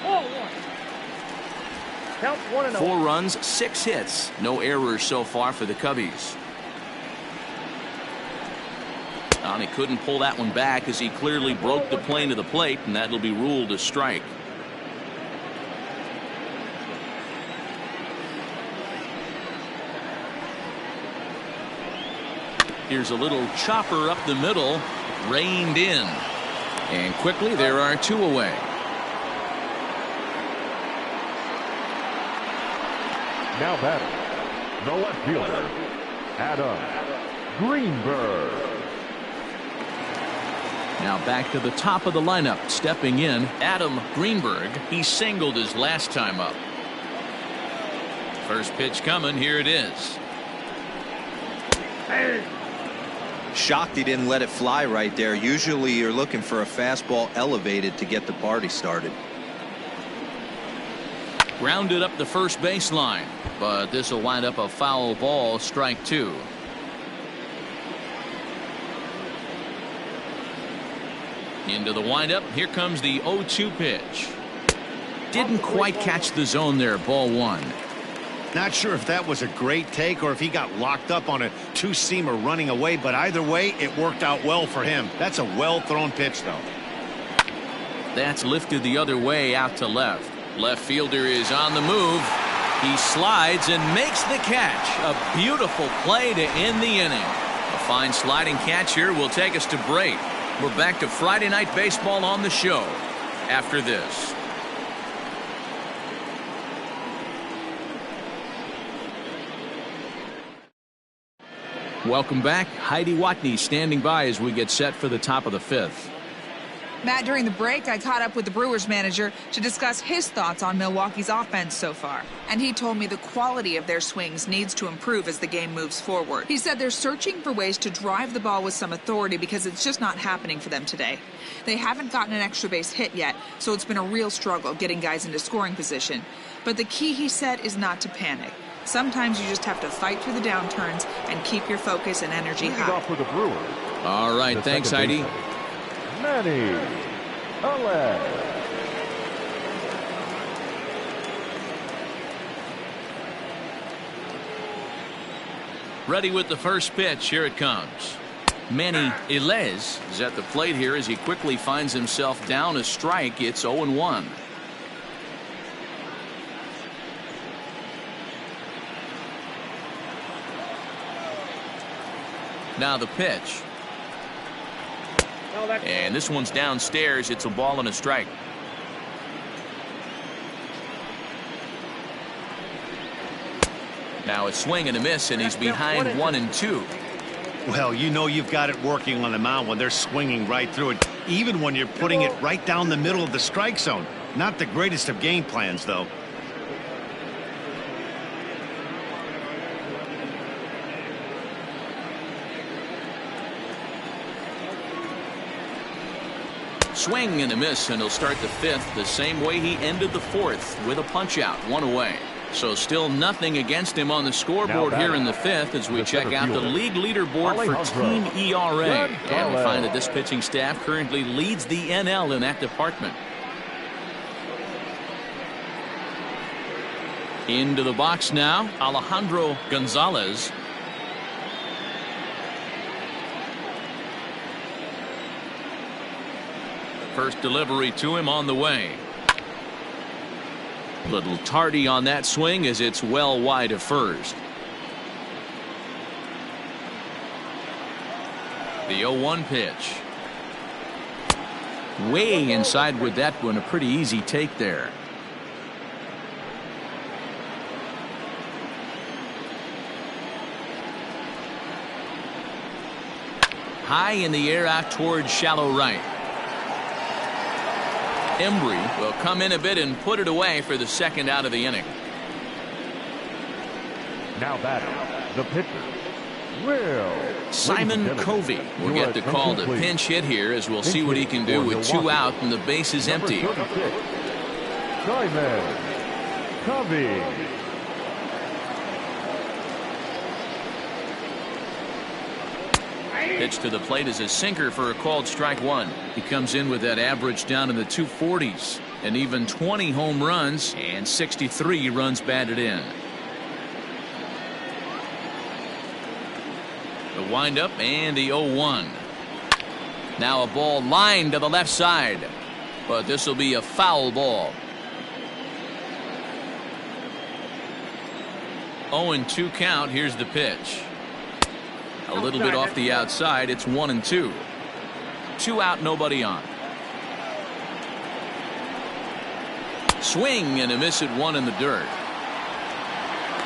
Speaker 5: Ball one. Count 1-0.
Speaker 1: 4 runs, 6 hits. No errors so far for the Cubbies. And he couldn't pull that one back as he clearly broke the plane of the plate, and that'll be ruled a strike. Here's a little chopper up the middle, reined in. And quickly there are 2 away.
Speaker 4: Now batting, the left fielder, Adam Greenberg.
Speaker 1: Now back to the top of the lineup. Stepping in, Adam Greenberg. He singled his last time up. First pitch coming. Here it is.
Speaker 3: Shocked he didn't let it fly right there. Usually you're looking for a fastball elevated to get the party started.
Speaker 1: Grounded up the first baseline, but this will wind up a foul ball, strike 2. Into the windup. Here comes the 0-2 pitch. Didn't quite catch the zone there. Ball 1.
Speaker 2: Not sure if that was a great take or if he got locked up on a two-seamer running away, but either way, it worked out well for him. That's a well-thrown pitch, though.
Speaker 1: That's lifted the other way out to left. Left fielder is on the move. He slides and makes the catch. A beautiful play to end the inning. A fine sliding catch here will take us to break. We're back to Friday Night Baseball on the show after this. Welcome back. Heidi Watney standing by as we get set for the top of the 5th.
Speaker 6: Matt, during the break, I caught up with the Brewers manager to discuss his thoughts on Milwaukee's offense so far. And he told me the quality of their swings needs to improve as the game moves forward. He said they're searching for ways to drive the ball with some authority because it's just not happening for them today. They haven't gotten an extra base hit yet, so it's been a real struggle getting guys into scoring position. But the key, he said, is not to panic. Sometimes you just have to fight through the downturns and keep your focus and energy high.
Speaker 4: Off for the Brewers.
Speaker 1: All right, thanks, Heidi.
Speaker 4: Manny Alec.
Speaker 1: Ready with the first pitch. Here it comes. Manny Ilez is at the plate here as he quickly finds himself down a strike. It's 0-1. Now the pitch. And this one's downstairs. It's a ball and a strike. Now a swing and a miss, and he's behind 1-2.
Speaker 2: Well, you know you've got it working on the mound when they're swinging right through it, even when you're putting it right down the middle of the strike zone. Not the greatest of game plans, though.
Speaker 1: Swing and a miss, and he'll start the 5th the same way he ended the 4th with a punch out, 1 away. So still nothing against him on the scoreboard here in the 5th as we check out the league leaderboard for team ERA. And we find that this pitching staff currently leads the NL in that department. Into the box now, Alejandro Gonzalez. First delivery to him on the way. Little tardy on that swing as it's well wide of first. The 0-1 pitch. Way inside with that one. A pretty easy take there. High in the air out towards shallow right. Embry will come in a bit and put it away for the second out of the inning.
Speaker 4: Now batting, the pitcher, Will.
Speaker 1: Simon Covey will get the call to pinch hit here as we'll see what he can do with 2 out and the base is empty.
Speaker 4: Simon Covey.
Speaker 1: Pitch to the plate is a sinker for a called strike 1. He comes in with that average down in the 240s, and even 20 home runs and 63 runs batted in. The windup and the 0-1. Now a ball lined to the left side, but this will be a foul ball. 0-2 count. Here's the pitch. A little bit off the outside. It's 1-2. 2 out, nobody on. Swing and a miss at 1 in the dirt.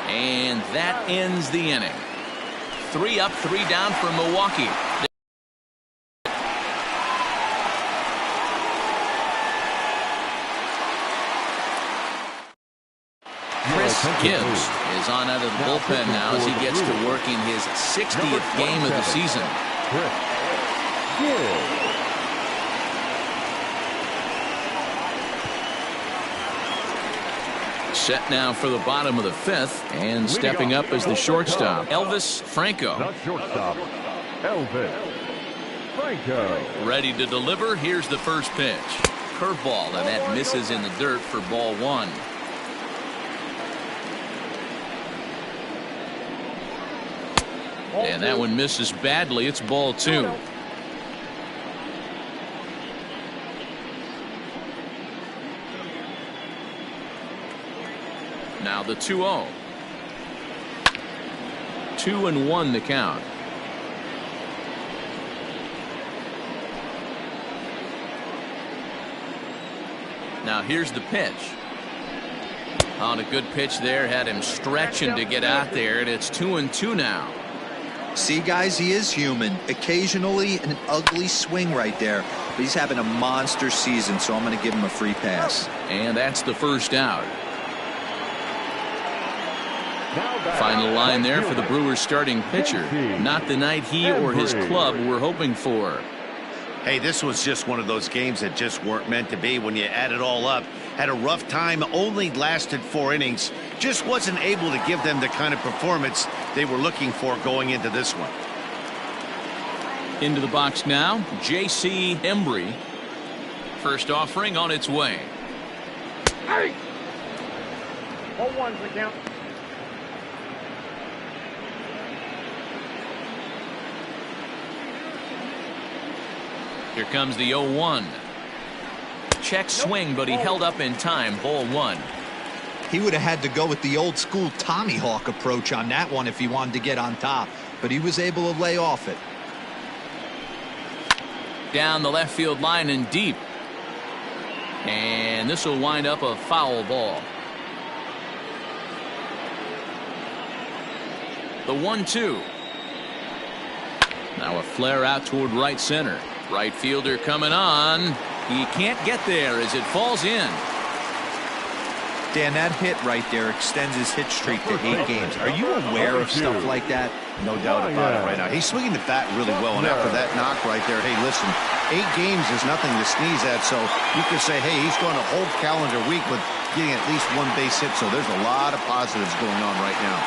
Speaker 1: And that ends the inning. 3 up, 3 down for Milwaukee. Chris Gibbs is on out of the bullpen now as he gets to work in his 60th game of the season. Set now for the bottom of the 5th, and stepping up as the shortstop, Elvis Franco.
Speaker 4: The shortstop, Elvis Franco.
Speaker 1: Ready to deliver. Here's the first pitch. Curveball, and that misses in the dirt for ball 1. And that one misses badly. It's ball 2. Now the 2-0. 2-1 the count. Now here's the pitch. On a good pitch there, had him stretching to get out there, and it's 2-2 now.
Speaker 3: See, guys, he is human. Occasionally an ugly swing right there, but he's having a monster season, so I'm going to give him a free pass.
Speaker 1: And that's the first out. Final line there for the Brewers starting pitcher. Not the night he or his club were hoping for.
Speaker 2: Hey, this was just one of those games that just weren't meant to be when you add it all up. Had a rough time, only lasted 4 innings. Just wasn't able to give them the kind of performance they were looking for going into this one.
Speaker 1: Into the box now, J.C. Embry. First offering on its way.
Speaker 5: Hey! 0-1's the count.
Speaker 1: Here comes the 0-1. Check swing, but he held up in time. Ball 1.
Speaker 3: He would have had to go with the old school Tommy Hawk approach on that one if he wanted to get on top, but he was able to lay off it.
Speaker 1: Down the left field line and deep. And this will wind up a foul ball. The 1-2. Now a flare out toward right center. Right fielder coming on. He can't get there as it falls in.
Speaker 3: Dan, that hit right there extends his hit streak to 8 games. Are you aware of stuff like that?
Speaker 2: No doubt about it right now. He's swinging the bat really well, and after that knock right there, hey, listen, 8 games is nothing to sneeze at, so you could say, hey, he's going a whole calendar week with getting at least 1 base hit, so there's a lot of positives going on right now.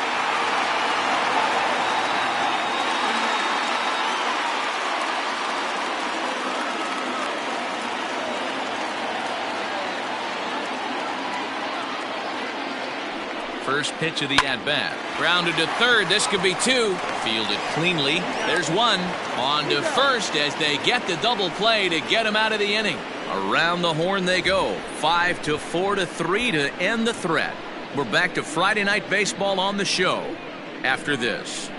Speaker 1: First pitch of the at-bat. Grounded to third. This could be 2. Fielded cleanly. There's 1. On to first as they get the double play to get him out of the inning. Around the horn they go. 5-4-3 to end the threat. We're back to Friday Night Baseball on the show after this.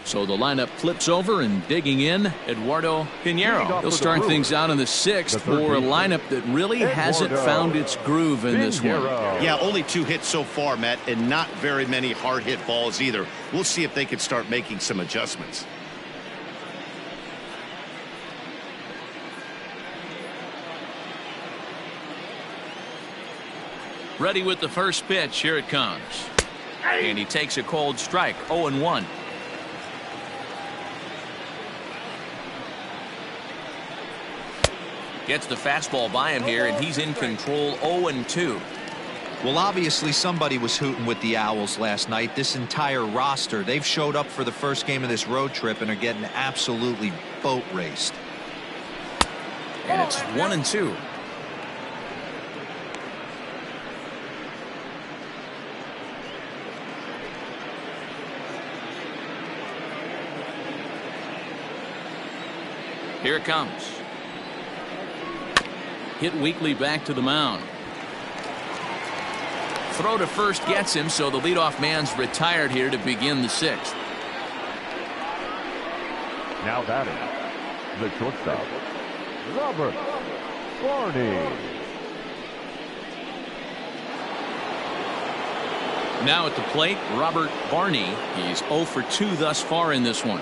Speaker 1: So the lineup flips over, and digging in, Eduardo Pinheiro. He'll start things out in the 6th for a lineup that really hasn't found its groove in this one.
Speaker 2: Yeah, only 2 hits so far, Matt, and not very many hard hit balls either. We'll see if they can start making some adjustments.
Speaker 1: Ready with the first pitch. Here it comes. And he takes a cold strike. 0-1. Gets the fastball by him here, and he's in control. 0-2.
Speaker 3: Well, obviously somebody was hooting with the Owls last night. This entire roster, they've showed up for the first game of this road trip and are getting absolutely boat raced.
Speaker 1: And it's 1-2. Here it comes. Hit weakly back to the mound. Throw to first gets him, so the leadoff man's retired here to begin the 6th.
Speaker 4: Now batting, the shortstop, Robert Barney.
Speaker 1: Now at the plate, Robert Barney. He's 0 for 2 thus far in this one.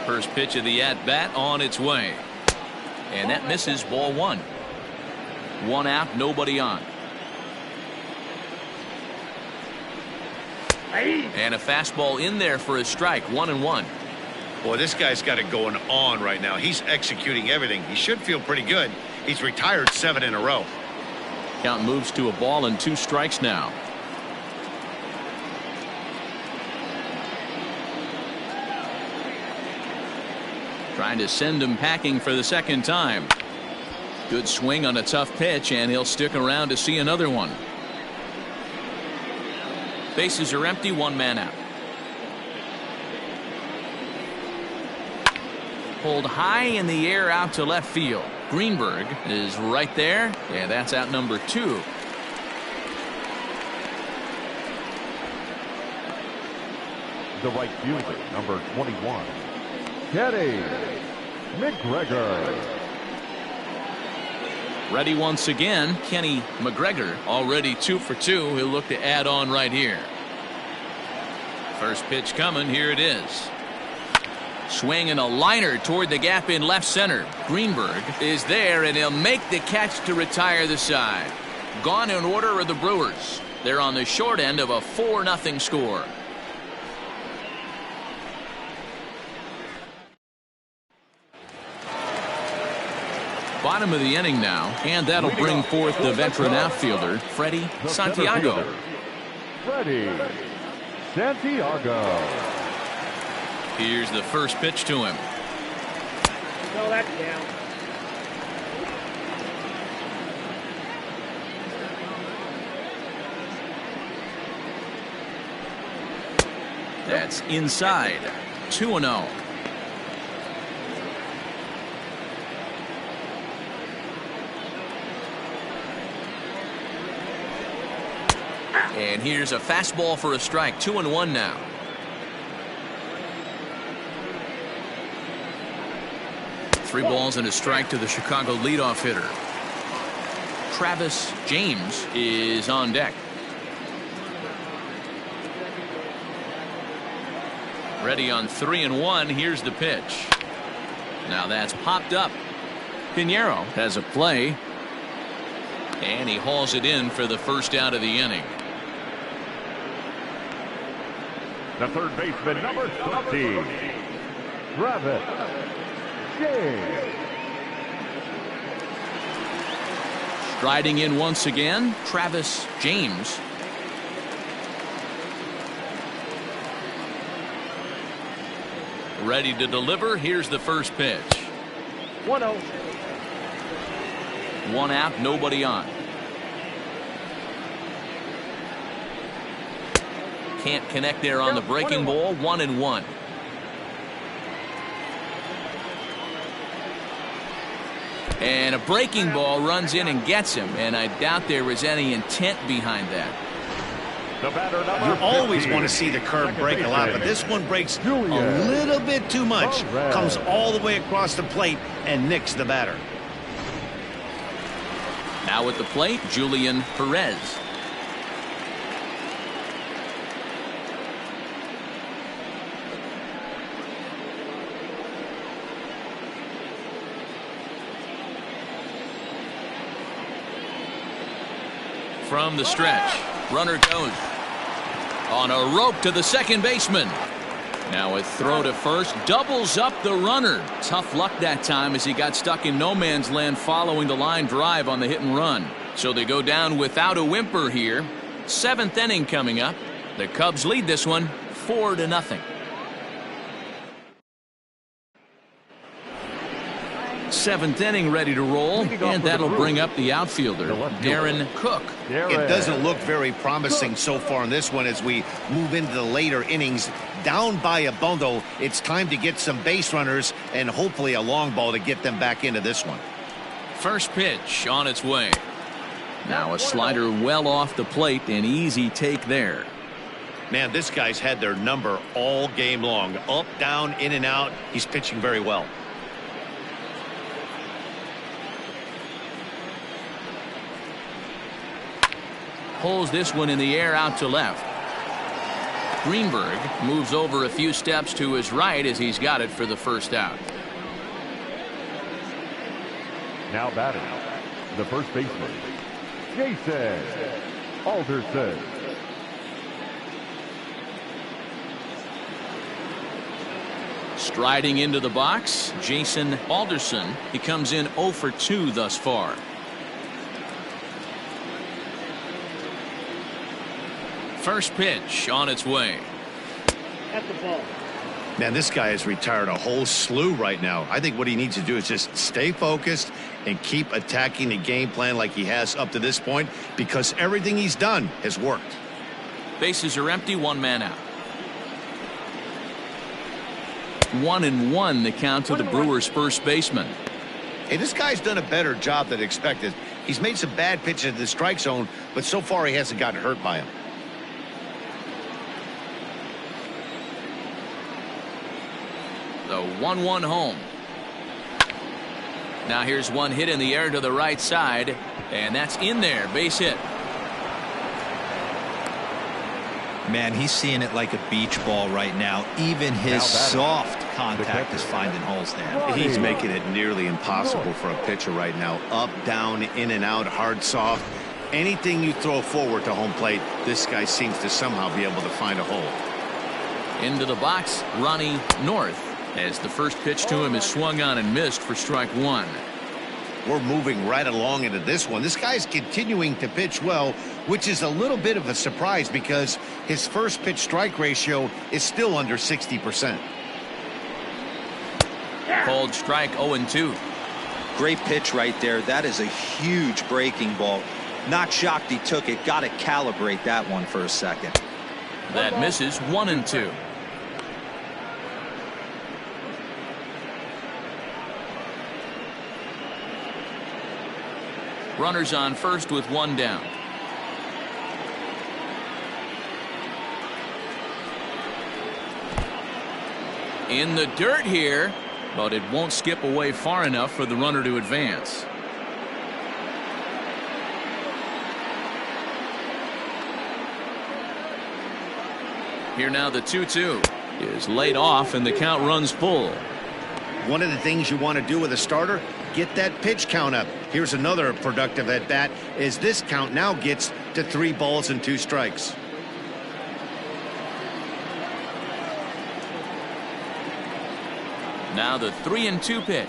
Speaker 1: First pitch of the at-bat on its way. And that misses. Ball 1. 1 out, nobody on. And a fastball in there for a strike, 1-1.
Speaker 2: Boy, this guy's got it going on right now. He's executing everything. He should feel pretty good. He's retired 7 in a row.
Speaker 1: Count moves to a ball and 2 strikes now. Trying to send him packing for the second time. Good swing on a tough pitch, and he'll stick around to see another one. Bases are empty, 1 man out. Pulled high in the air out to left field. Greenberg is right there, and that's out number 2.
Speaker 4: The right fielder, number 21, Kenny McGregor.
Speaker 1: Ready once again, Kenny McGregor, already 2 for 2. He'll look to add on right here. First pitch coming, here it is. Swing and a liner toward the gap in left center. Greenberg is there, and he'll make the catch to retire the side. Gone in order are the Brewers. They're on the short end of a 4-0 score. Bottom of the inning now, and that'll bring forth the veteran outfielder, Freddie Santiago.
Speaker 4: Freddie Santiago.
Speaker 1: Here's the first pitch to him.
Speaker 5: No, that's down.
Speaker 1: That's inside. 2-0. And here's a fastball for a strike. 2-1 now. Three balls and a strike to the Chicago leadoff hitter. Travis James is on deck. Ready on 3-1. Here's the pitch. Now that's popped up. Pinheiro has a play. And he hauls it in for the first out of the inning.
Speaker 4: The third baseman, number 20, Travis James.
Speaker 1: Striding in once again, Travis James. Ready to deliver. Here's the first pitch.
Speaker 5: 1-0.
Speaker 1: 1 out, nobody on. Can't connect there on the breaking ball. 1-1. And a breaking ball runs in and gets him, and I doubt there was any intent behind that.
Speaker 4: The batter,
Speaker 2: You always want to see the curve break a lot, but this one breaks a little bit too much. Comes all the way across the plate and nicks the batter.
Speaker 1: Now at the plate, Julian Perez. From the stretch, runner goes on a rope to the second baseman. Now a throw to first, doubles up the runner. Tough luck that time as he got stuck in no man's land following the line drive on the hit and run. So they go down without a whimper here. 7th inning coming up. The Cubs lead this one 4-0. 7th inning ready to roll, and that'll bring up the outfielder, Darren Cook.
Speaker 2: It doesn't look very promising so far in this one as we move into the later innings. Down by a bundle, it's time to get some base runners and hopefully a long ball to get them back into this one.
Speaker 1: First pitch on its way. Now a slider well off the plate, an easy take there.
Speaker 2: Man, this guy's had their number all game long. Up, down, in and out. He's pitching very well.
Speaker 1: Pulls this one in the air out to left. Greenberg moves over a few steps to his right as he's got it for the first out.
Speaker 4: Now batting, the first baseman, Jason Alderson.
Speaker 1: Striding into the box, Jason Alderson. He comes in 0 for 2 thus far. First pitch on its way.
Speaker 5: That's the ball.
Speaker 2: Man, this guy has retired a whole slew right now. I think what he needs to do is just stay focused and keep attacking the game plan like he has up to this point, because everything he's done has worked.
Speaker 1: Bases are empty, 1 man out. 1-1 the count to the Brewers' first baseman.
Speaker 2: Hey, this guy's done a better job than expected. He's made some bad pitches in the strike zone, but so far he hasn't gotten hurt by him.
Speaker 1: The 1-1 home. Now here's one hit in the air to the right side, and that's in there. Base hit.
Speaker 3: Man, he's seeing it like a beach ball right now. Even his soft contact is finding holes there.
Speaker 2: He's making it nearly impossible for a pitcher right now. Up, down, in and out, hard, soft. Anything you throw forward to home plate, this guy seems to somehow be able to find a hole.
Speaker 1: Into the box, Ronnie North, as the first pitch to him is swung on and missed for strike 1.
Speaker 2: We're moving right along into this one. This guy's continuing to pitch well, which is a little bit of a surprise because his first pitch strike ratio is still under 60%.
Speaker 1: Called strike 0-2.
Speaker 3: Great pitch right there. That is a huge breaking ball. Not shocked he took it. Got to calibrate that one for a second.
Speaker 1: That misses, 1-2. Runners on first with 1 down. In the dirt here, but it won't skip away far enough for the runner to advance. Here now the 2-2 is laid off and the count runs full.
Speaker 2: One of the things you want to do with a starter, get that pitch count up. Here's another productive at bat as this count now gets to 3 balls and 2 strikes.
Speaker 1: Now the 3-2 pitch,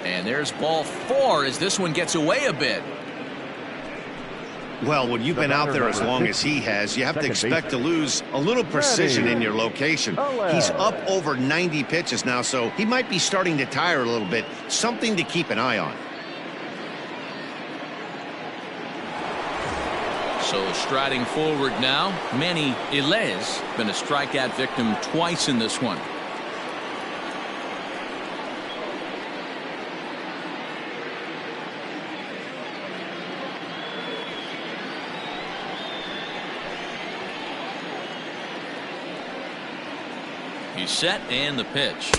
Speaker 1: and there's ball 4 as this one gets away a bit.
Speaker 2: Well, when you've been out there as long as he has, you have to expect to lose a little precision in your location. He's up over 90 pitches now, so he might be starting to tire a little bit. Something to keep an eye on.
Speaker 1: So striding forward now, Manny Ilez, been a strikeout victim twice in this one. He's set and the pitch.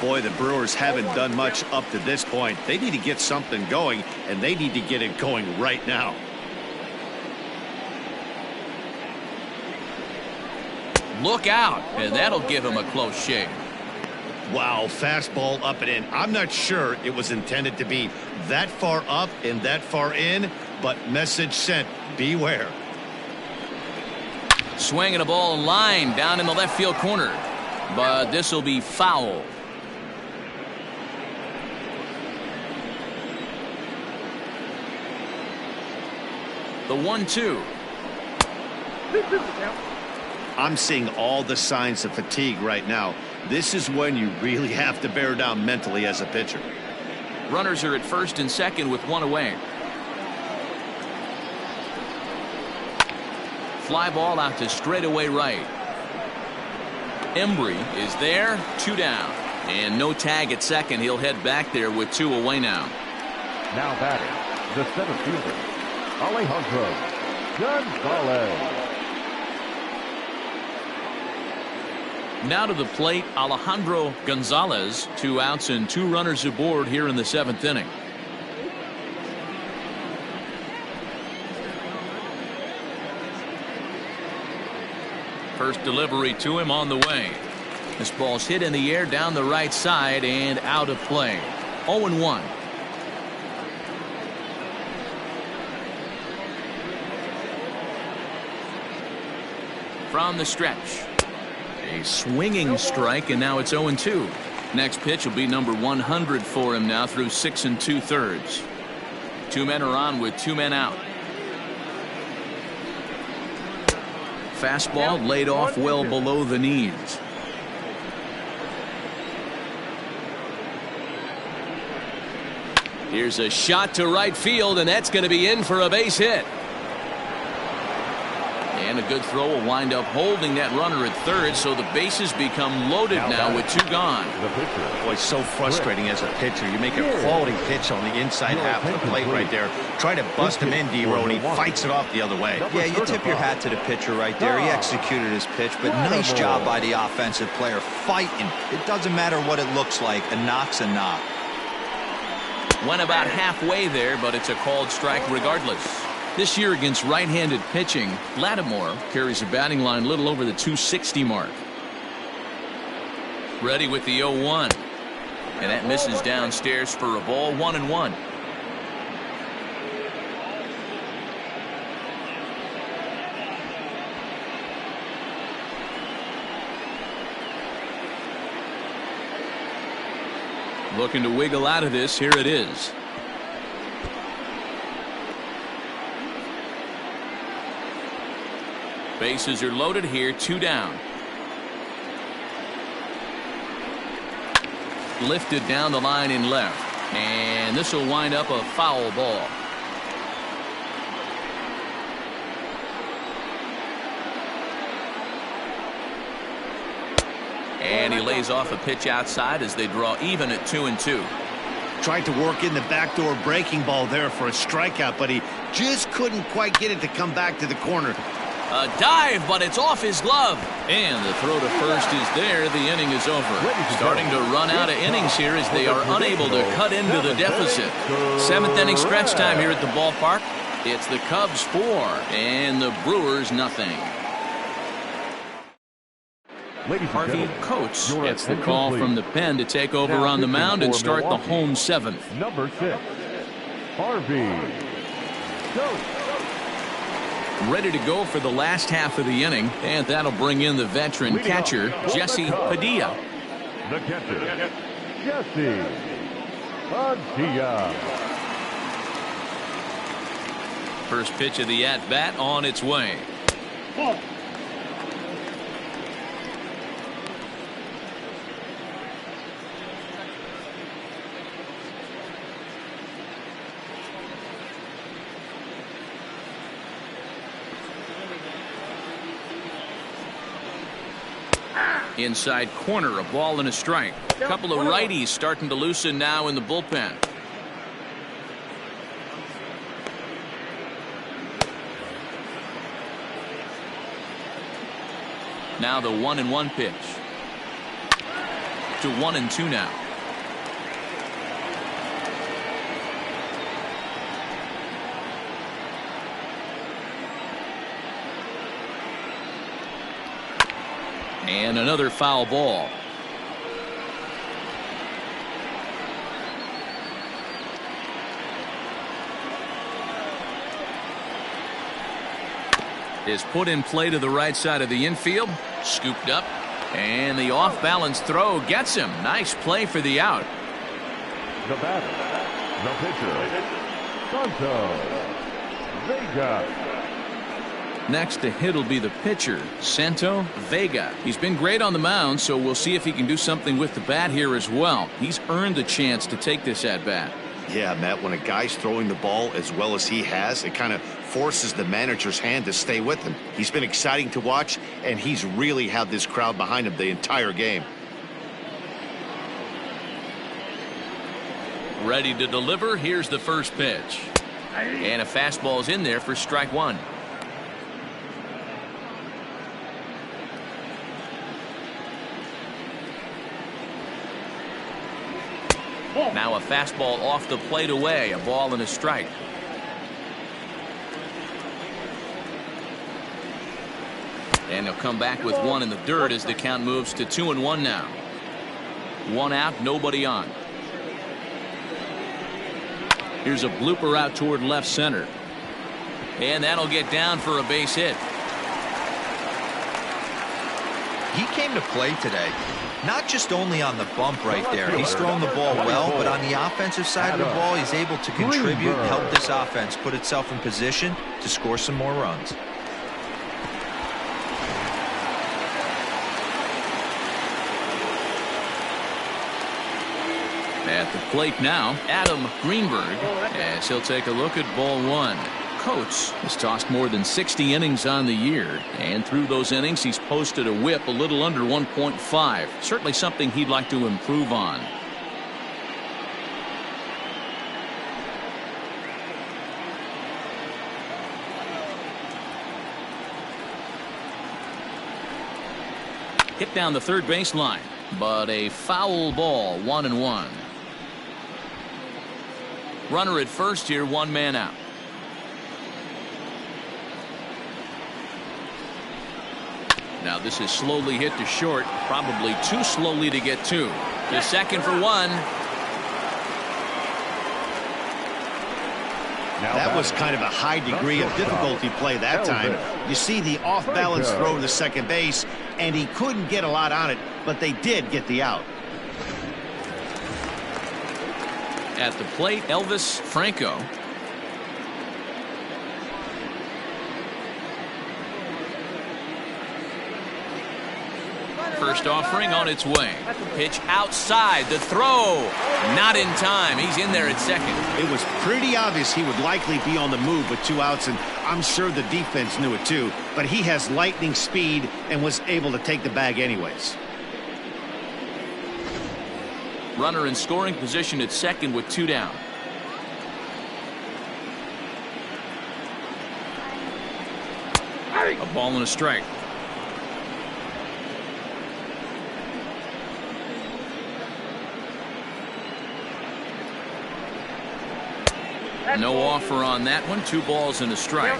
Speaker 2: Boy, the Brewers haven't done much up to this point. They need to get something going, and they need to get it going right now.
Speaker 1: Look out, and that'll give him a close shave.
Speaker 2: Wow, fastball up and in. I'm not sure it was intended to be that far up and that far in, but message sent. Beware.
Speaker 1: Swinging a ball line down in the left field corner, but this will be foul. The 1-2.
Speaker 2: I'm seeing all the signs of fatigue right now. This is when you really have to bear down mentally as a pitcher.
Speaker 1: Runners are at first and second with 1 away. Fly ball out to straightaway right. Embry is there, 2 down, and no tag at second. He'll head back there with 2 away now.
Speaker 4: Now batting, the center fielder, Alejandro Gonzalez.
Speaker 1: Now to the plate, Alejandro Gonzalez. 2 outs and 2 runners aboard here in the 7th inning. First delivery to him on the way. This ball's hit in the air down the right side and out of play. 0-1. From the stretch. A swinging strike, and now it's 0-2. Next pitch will be number 100 for him now through 6 2/3. Two men are on with two men out. Fastball laid off well below the knees. Here's a shot to right field, and that's going to be in for a base hit. And a good throw will wind up holding that runner at third, so the bases become loaded now with two gone.
Speaker 2: Boy, it's so frustrating as a pitcher. You make a quality pitch on the inside half of the plate right there. Try to bust him in, D-Row, and he fights it off the other way.
Speaker 3: Yeah, you tip your hat to the pitcher right there. He executed his pitch, but nice job by the offensive player fighting. It doesn't matter what it looks like. A knock's a knock.
Speaker 1: Went about halfway there, but it's a called strike regardless. This year against right-handed pitching, Lattimore carries a batting line little over the 260 mark. Ready with the 0-1. And that misses downstairs for a ball, 1-1. Looking to wiggle out of this. Here it is. Bases are loaded here. Two down. Lifted down the line in left. And this will wind up a foul ball. And he lays off a pitch outside as they draw even at 2-2.
Speaker 2: Tried to work in the backdoor breaking ball there for a strikeout, but he just couldn't quite get it to come back to the corner.
Speaker 1: A dive, but it's off his glove. And the throw to first is there. The inning is over. Starting to run out of innings here as they are unable to cut into the deficit. Seventh inning stretch time here at the ballpark. It's the Cubs 4 and the Brewers nothing. Harvey Coates gets the call from the pen to take over on the mound and start the home seventh.
Speaker 4: Number 6, Harvey Coates.
Speaker 1: Ready to go for the last half of the inning, and that'll bring in the veteran catcher, Jesse Padilla.
Speaker 4: The catcher, Jesse Padilla.
Speaker 1: First pitch of the at-bat on its way. Inside corner, a ball and a strike. A couple of righties starting to loosen now in the bullpen. Now the 1-1 pitch. To 1-2 now. And another foul ball. Is put in play to the right side of the infield. Scooped up. And the off-balance throw gets him. Nice play for the out.
Speaker 4: The batter, the pitcher, Santo Vega.
Speaker 1: Next to hit will be the pitcher, Santo Vega. He's been great on the mound, so we'll see if he can do something with the bat here as well. He's earned the chance to take this at-bat.
Speaker 2: Yeah, Matt, when a guy's throwing the ball as well as he has, it kind of forces the manager's hand to stay with him. He's been exciting to watch, and he's really had this crowd behind him the entire game.
Speaker 1: Ready to deliver. Here's the first pitch. And a fastball's in there for strike one. Now a fastball off the plate away. A ball and a strike. And he'll come back with one in the dirt as the count moves to 2-1 now. One out, nobody on. Here's a blooper out toward left center. And that'll get down for a base hit.
Speaker 3: He came to play today, not just only on the bump right there. He's throwing the ball well, but on the offensive side of the ball, he's able to contribute and help this offense put itself in position to score some more runs.
Speaker 1: At the plate now, Adam Greenberg, as he'll take a look at ball one. Coates has tossed more than 60 innings on the year, and through those innings he's posted a whip a little under 1.5. Certainly something he'd like to improve on. Hit down the third baseline, but a foul ball, 1-1. Runner at first here, one man out. Now this is slowly hit to short, probably too slowly to get to. To second for one.
Speaker 2: That was kind of a high degree of difficulty play that time. You see the off-balance throw to second base, and he couldn't get a lot on it, but they did get the out.
Speaker 1: At the plate, Elvis Franco. First offering on its way. Pitch outside. The throw. Not in time. He's in there at second.
Speaker 2: It was pretty obvious he would likely be on the move with two outs, and I'm sure the defense knew it too. But he has lightning speed and was able to take the bag anyways.
Speaker 1: Runner in scoring position at second with two down. A ball and a strike. No offer on that one. 2 balls and a strike.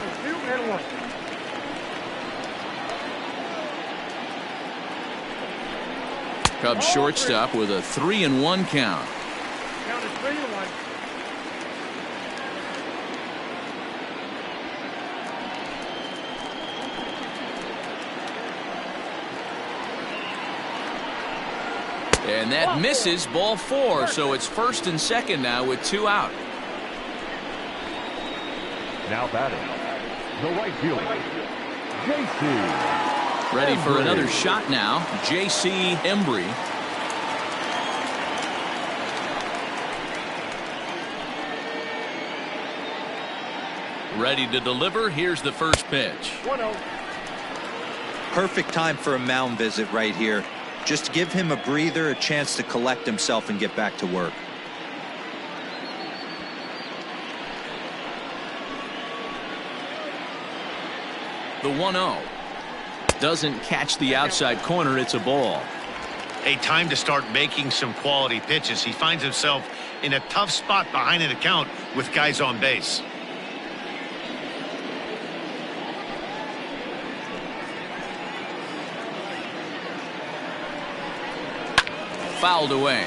Speaker 1: Cubs shortstop with a 3-1 count.
Speaker 5: Count is 3-1.
Speaker 1: And that misses, ball 4. So it's first and second now with 2 out.
Speaker 4: Now batting, the right fielder, J.C.
Speaker 1: Ready for another shot now, J.C. Embry. Ready to deliver. Here's the first pitch.
Speaker 5: 1-0.
Speaker 3: Perfect time for a mound visit right here. Just give him a breather, a chance to collect himself and get back to work.
Speaker 1: The 1-0 doesn't catch the outside corner. It's a ball.
Speaker 2: A time to start making some quality pitches. He finds himself in a tough spot behind an account with guys on base.
Speaker 1: Fouled away.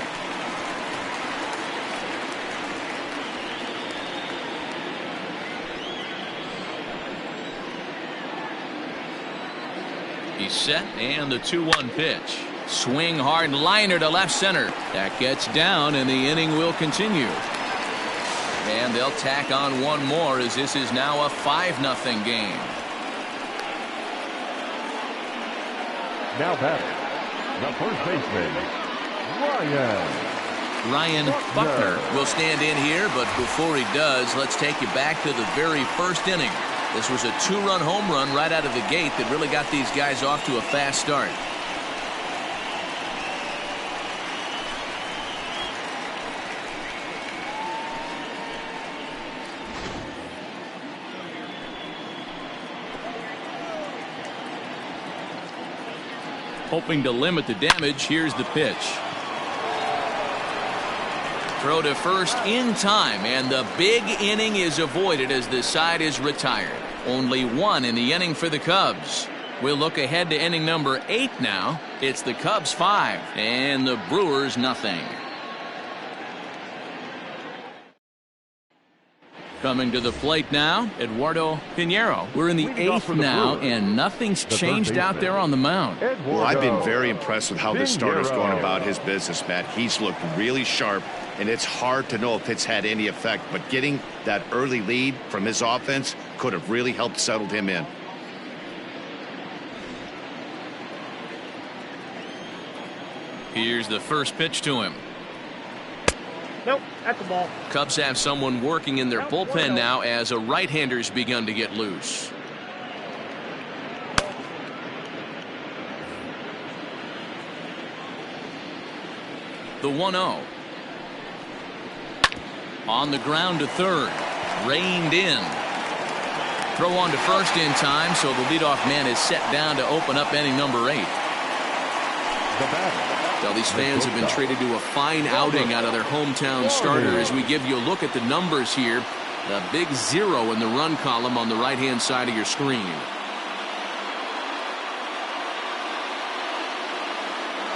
Speaker 1: He's set, and the 2-1 pitch. Swing hard liner to left center. That gets down, and the inning will continue. And they'll tack on one more as this is now a 5-0 game.
Speaker 4: Now batting, the first baseman,
Speaker 1: Ryan Buckner will stand in here, but before he does, let's take you back to the very first inning. This was a 2-run home run right out of the gate that really got these guys off to a fast start. Hoping to limit the damage, here's the pitch. Throw to first in time, and the big inning is avoided as the side is retired. Only 1 in the inning for the Cubs. We'll look ahead to inning number 8 now. It's the Cubs 5 and the Brewers nothing. Coming to the plate now, Eduardo Pinheiro. We're in the eighth now, and nothing's changed out there on the mound.
Speaker 2: Well, I've been very impressed with how this starter's going about his business, Matt. He's looked really sharp, and it's hard to know if it's had any effect, but getting that early lead from his offense could have really helped settle him in.
Speaker 1: Here's the first pitch to him.
Speaker 5: Nope, that's the ball.
Speaker 1: Cubs have someone working in their bullpen now as a right-hander's begun to get loose. The 1-0. On the ground to third. Reined in. Throw on to first in time, so the leadoff man is set down to open up inning number 8. Well, these fans have been treated to a fine outing out of their hometown starter as we give you a look at the numbers here. The big 0 in the run column on the right-hand side of your screen.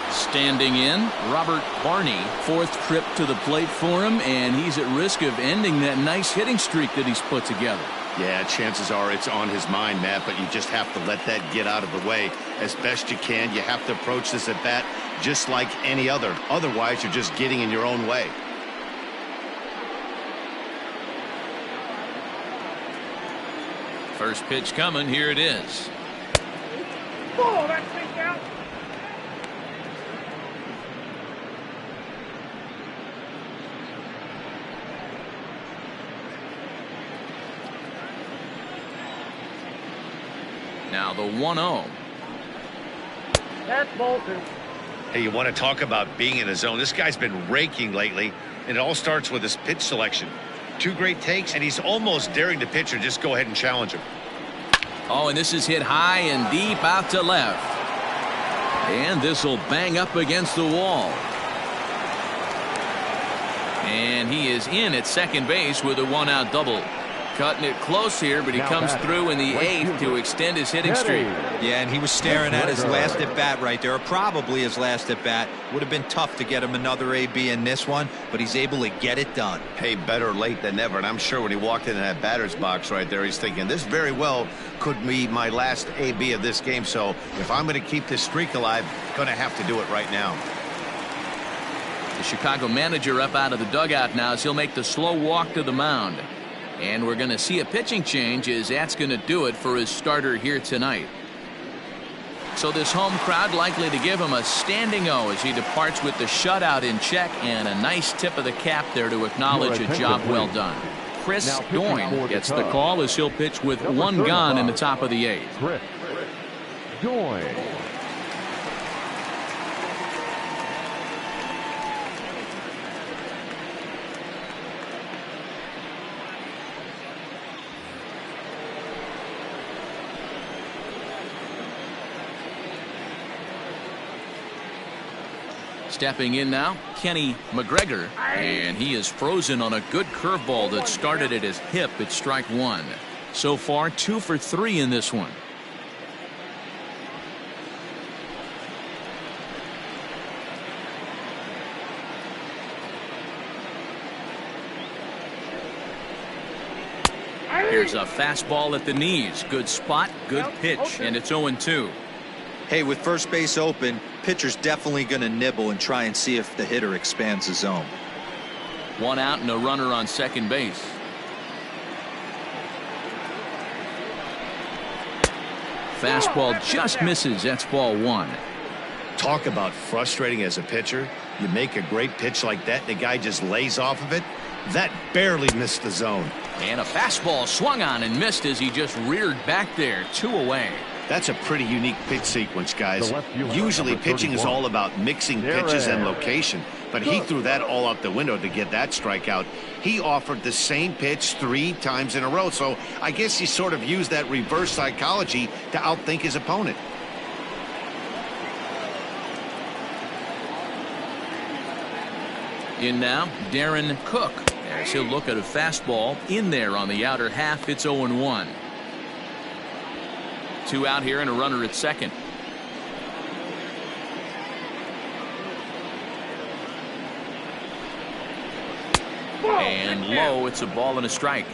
Speaker 1: Standing in, Robert Barney. 4th trip to the plate for him, and he's at risk of ending that nice hitting streak that he's put together.
Speaker 2: Yeah, chances are it's on his mind, Matt, but you just have to let that get out of the way as best you can. You have to approach this at bat just like any other. Otherwise, you're just getting in your own way.
Speaker 1: First pitch coming. Here it is.
Speaker 5: Oh, that's big out.
Speaker 1: Now the 1-0.
Speaker 5: That's Bolton.
Speaker 2: Hey, you want to talk about being in the zone? This guy's been raking lately, and it all starts with his pitch selection. 2 great takes, and he's almost daring the pitcher just go ahead and challenge him.
Speaker 1: Oh, and this is hit high and deep out to left. And this will bang up against the wall. And he is in at second base with a 1-out double. Cutting it close here, but he comes through in the 8th to extend his hitting streak.
Speaker 3: Yeah, and he was staring at his last at bat right there, or probably his last at bat. Would have been tough to get him another AB in this one, but he's able to get it done.
Speaker 2: Hey, better late than never, and I'm sure when he walked into that batter's box right there, he's thinking this very well could be my last AB of this game. So if I'm going to keep this streak alive, going to have to do it right now.
Speaker 1: The Chicago manager up out of the dugout now as he'll make the slow walk to the mound. And we're going to see a pitching change as that's going to do it for his starter here tonight. So this home crowd likely to give him a standing O as he departs with the shutout in check, and a nice tip of the cap there to acknowledge a job well done. Chris Doyne gets the call as he'll pitch with 1 gone in the top of the 8th.
Speaker 4: Chris Doyne.
Speaker 1: Stepping in now, Kenny McGregor, and he is frozen on a good curveball that started at his hip at strike 1. So far, 2 for 3 in this one. Here's a fastball at the knees. Good spot, good pitch, and it's 0-2.
Speaker 3: Hey, with first base open, pitcher's definitely going to nibble and try and see if the hitter expands the zone.
Speaker 1: 1 out and a runner on second base. Fastball just misses. That's ball 1.
Speaker 2: Talk about frustrating as a pitcher. You make a great pitch like that, and the guy just lays off of it. That barely missed the zone.
Speaker 1: And a fastball swung on and missed as he just reared back there. 2 away.
Speaker 2: That's a pretty unique pitch sequence, guys. Usually pitching is all about mixing pitches and location, but he threw that all out the window to get that strikeout. He offered the same pitch 3 times in a row, so I guess he sort of used that reverse psychology to outthink his opponent.
Speaker 1: In now, Darren Cook, as he'll look at a fastball in there on the outer half. It's 0-1. 2 out here and a runner at second. And low, it's a ball and a strike.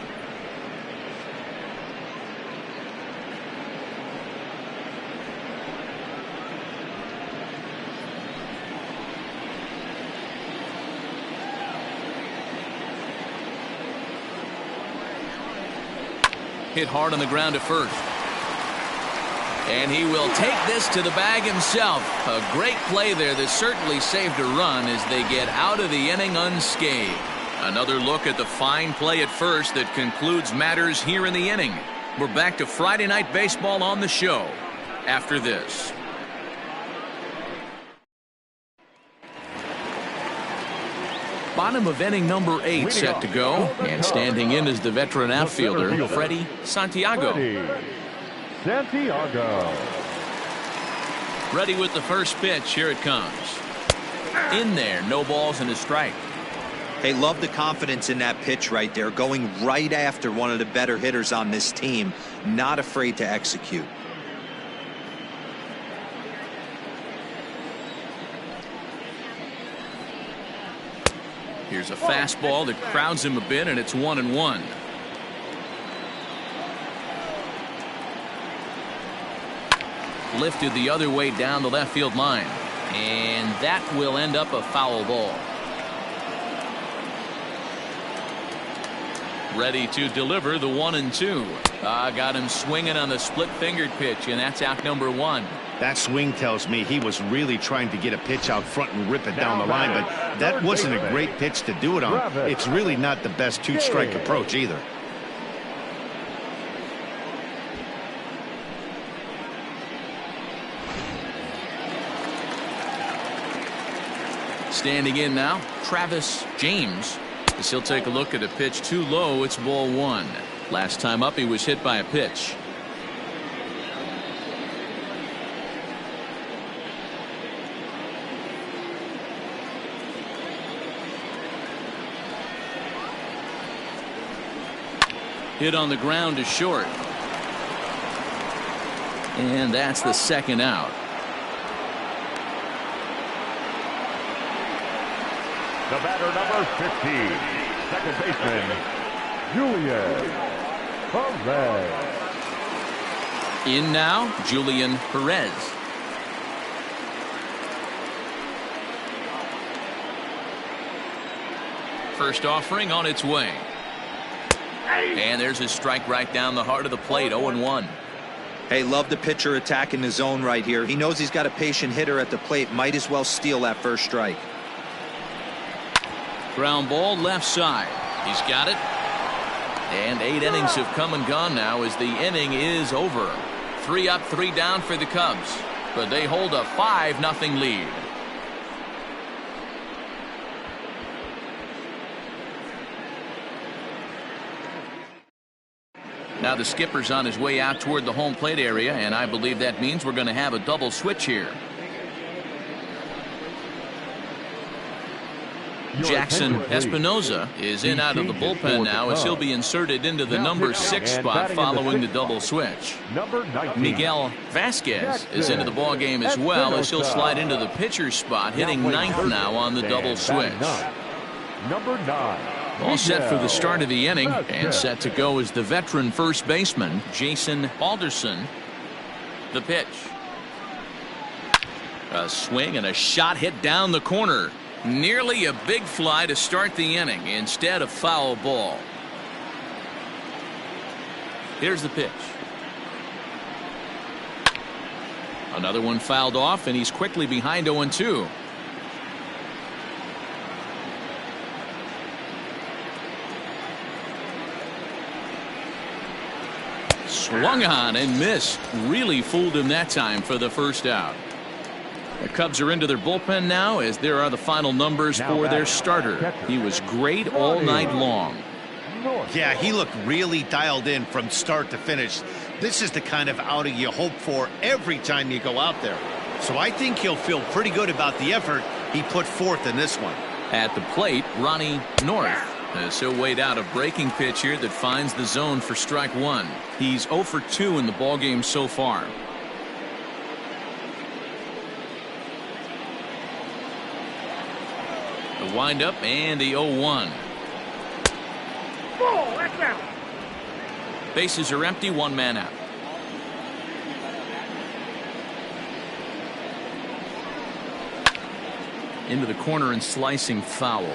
Speaker 1: hit hard on the ground at first. And he will take this to the bag himself. A great play there that certainly saved a run as they get out of the inning unscathed. Another look at the fine play at first that concludes matters here in the inning. We're back to Friday Night Baseball on the show after this. Bottom of inning number 8 set to go, and standing in is the veteran outfielder, Freddie Santiago. Ready with the first pitch. Here it comes. In there, no balls and a strike.
Speaker 3: Hey, love the confidence in that pitch right there, going right after one of the better hitters on this team, not afraid to execute.
Speaker 1: Here's a fastball that crowds him a bit, and it's 1-1. Lifted the other way down the left field line, and that will end up a foul ball. Ready to deliver the 1-2. Got him swinging on the split-fingered pitch, and that's out number 1.
Speaker 2: That swing tells me he was really trying to get a pitch out front and rip it down the line, but that wasn't a great pitch to do it on. It's really not the best two-strike approach either.
Speaker 1: Standing in now, Travis James, as he'll take a look at a pitch too low. It's ball 1. Last time up he was hit by a pitch. Hit on the ground to short. And that's the second out.
Speaker 4: The batter, number 15, second baseman, Julian Perez.
Speaker 1: In now, Julian Perez. First offering on its way. And there's a strike right down the heart of the plate, 0-1.
Speaker 3: Hey, love the pitcher attacking the zone right here. He knows he's got a patient hitter at the plate. Might as well steal that first strike.
Speaker 1: Ground ball left side. He's got it. And 8 innings have come and gone now as the inning is over. 3 up, 3 down for the Cubs. But they hold a 5-0 lead. Now the skipper's on his way out toward the home plate area, and I believe that means we're going to have a double switch here. Jackson Espinoza is in out of the bullpen now as he'll be inserted into the number 6 spot following the double switch. Miguel Vasquez is into the ball game as well as he'll slide into the pitcher's spot, hitting 9th now on the double switch.
Speaker 4: Number 9.
Speaker 1: All set for the start of the inning, and set to go is the veteran first baseman, Jason Alderson. The pitch. A swing and a shot hit down the corner. Nearly a big fly to start the inning. Instead, a foul ball. Here's the pitch. Another one fouled off, and he's quickly behind 0-2. Swung on and missed. Really fooled him that time for the first out. The Cubs are into their bullpen now as there are the final numbers for their starter. He was great all night long.
Speaker 2: Yeah, he looked really dialed in from start to finish. This is the kind of outing you hope for every time you go out there. So I think he'll feel pretty good about the effort he put forth in this one.
Speaker 1: At the plate, Ronnie North, as he'll wait out a breaking pitch here that finds the zone for strike 1. He's 0 for 2 in the ballgame so far. The windup and the 0-1.
Speaker 5: Ball, that's out.
Speaker 1: Bases are empty, 1 man out. Into the corner and slicing foul.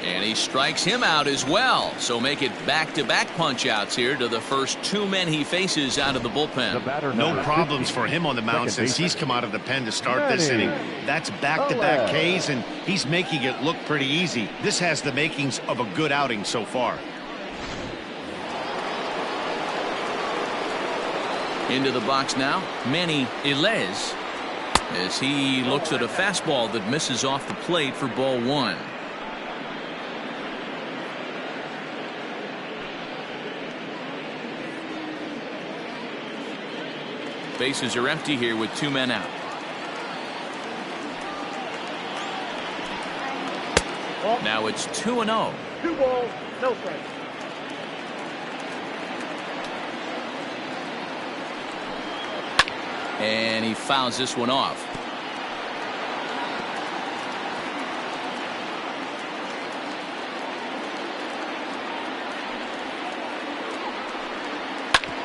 Speaker 1: And he strikes him out as well. So make it back-to-back punch-outs here to the first 2 men he faces out of the bullpen.
Speaker 2: No problems for him on the mound since he's come out of the pen to start this inning. That's back-to-back Ks, and he's making it look pretty easy. This has the makings of a good outing so far.
Speaker 1: Into the box now, MLBThe, as he looks at a fastball that misses off the plate for ball 1. Bases are empty here with 2 men out. Now it's 2-0.
Speaker 5: 2 balls, no strikes.
Speaker 1: And he fouls this one off.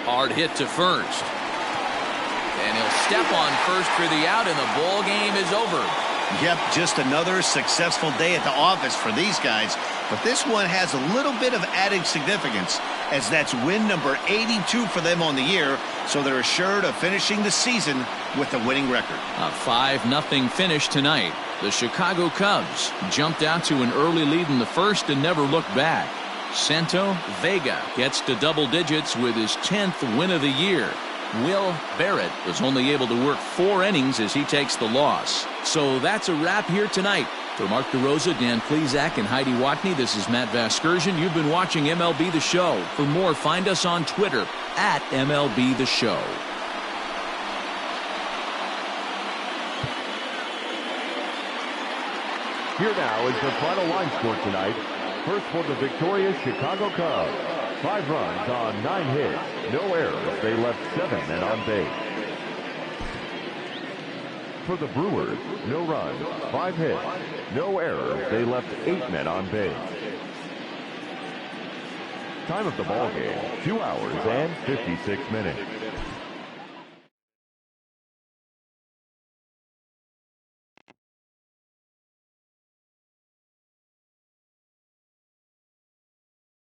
Speaker 1: Hard hit to first. And he'll step on first for the out, and the ball game is over.
Speaker 2: Yep, just another successful day at the office for these guys. But this one has a little bit of added significance, as that's win number 82 for them on the year, so they're assured of finishing the season with a winning record.
Speaker 1: A 5-0 finish tonight. The Chicago Cubs jumped out to an early lead in the first and never looked back. Santo Vega gets to double digits with his 10th win of the year. Will Barrett was only able to work 4 innings as he takes the loss. So that's a wrap here tonight. For Mark DeRosa, Dan Plesac, and Heidi Watney, this is Matt Vasgersian. You've been watching MLB The Show. For more, find us on Twitter at MLB The Show.
Speaker 4: Here now is the final line score tonight. First for the victorious Chicago Cubs. 5 runs on 9 hits. No errors. They left 7 men on base. For the Brewers, no runs, 5 hits. No errors. They left 8 men on base. Time of the ball game, 2 hours and 56 minutes.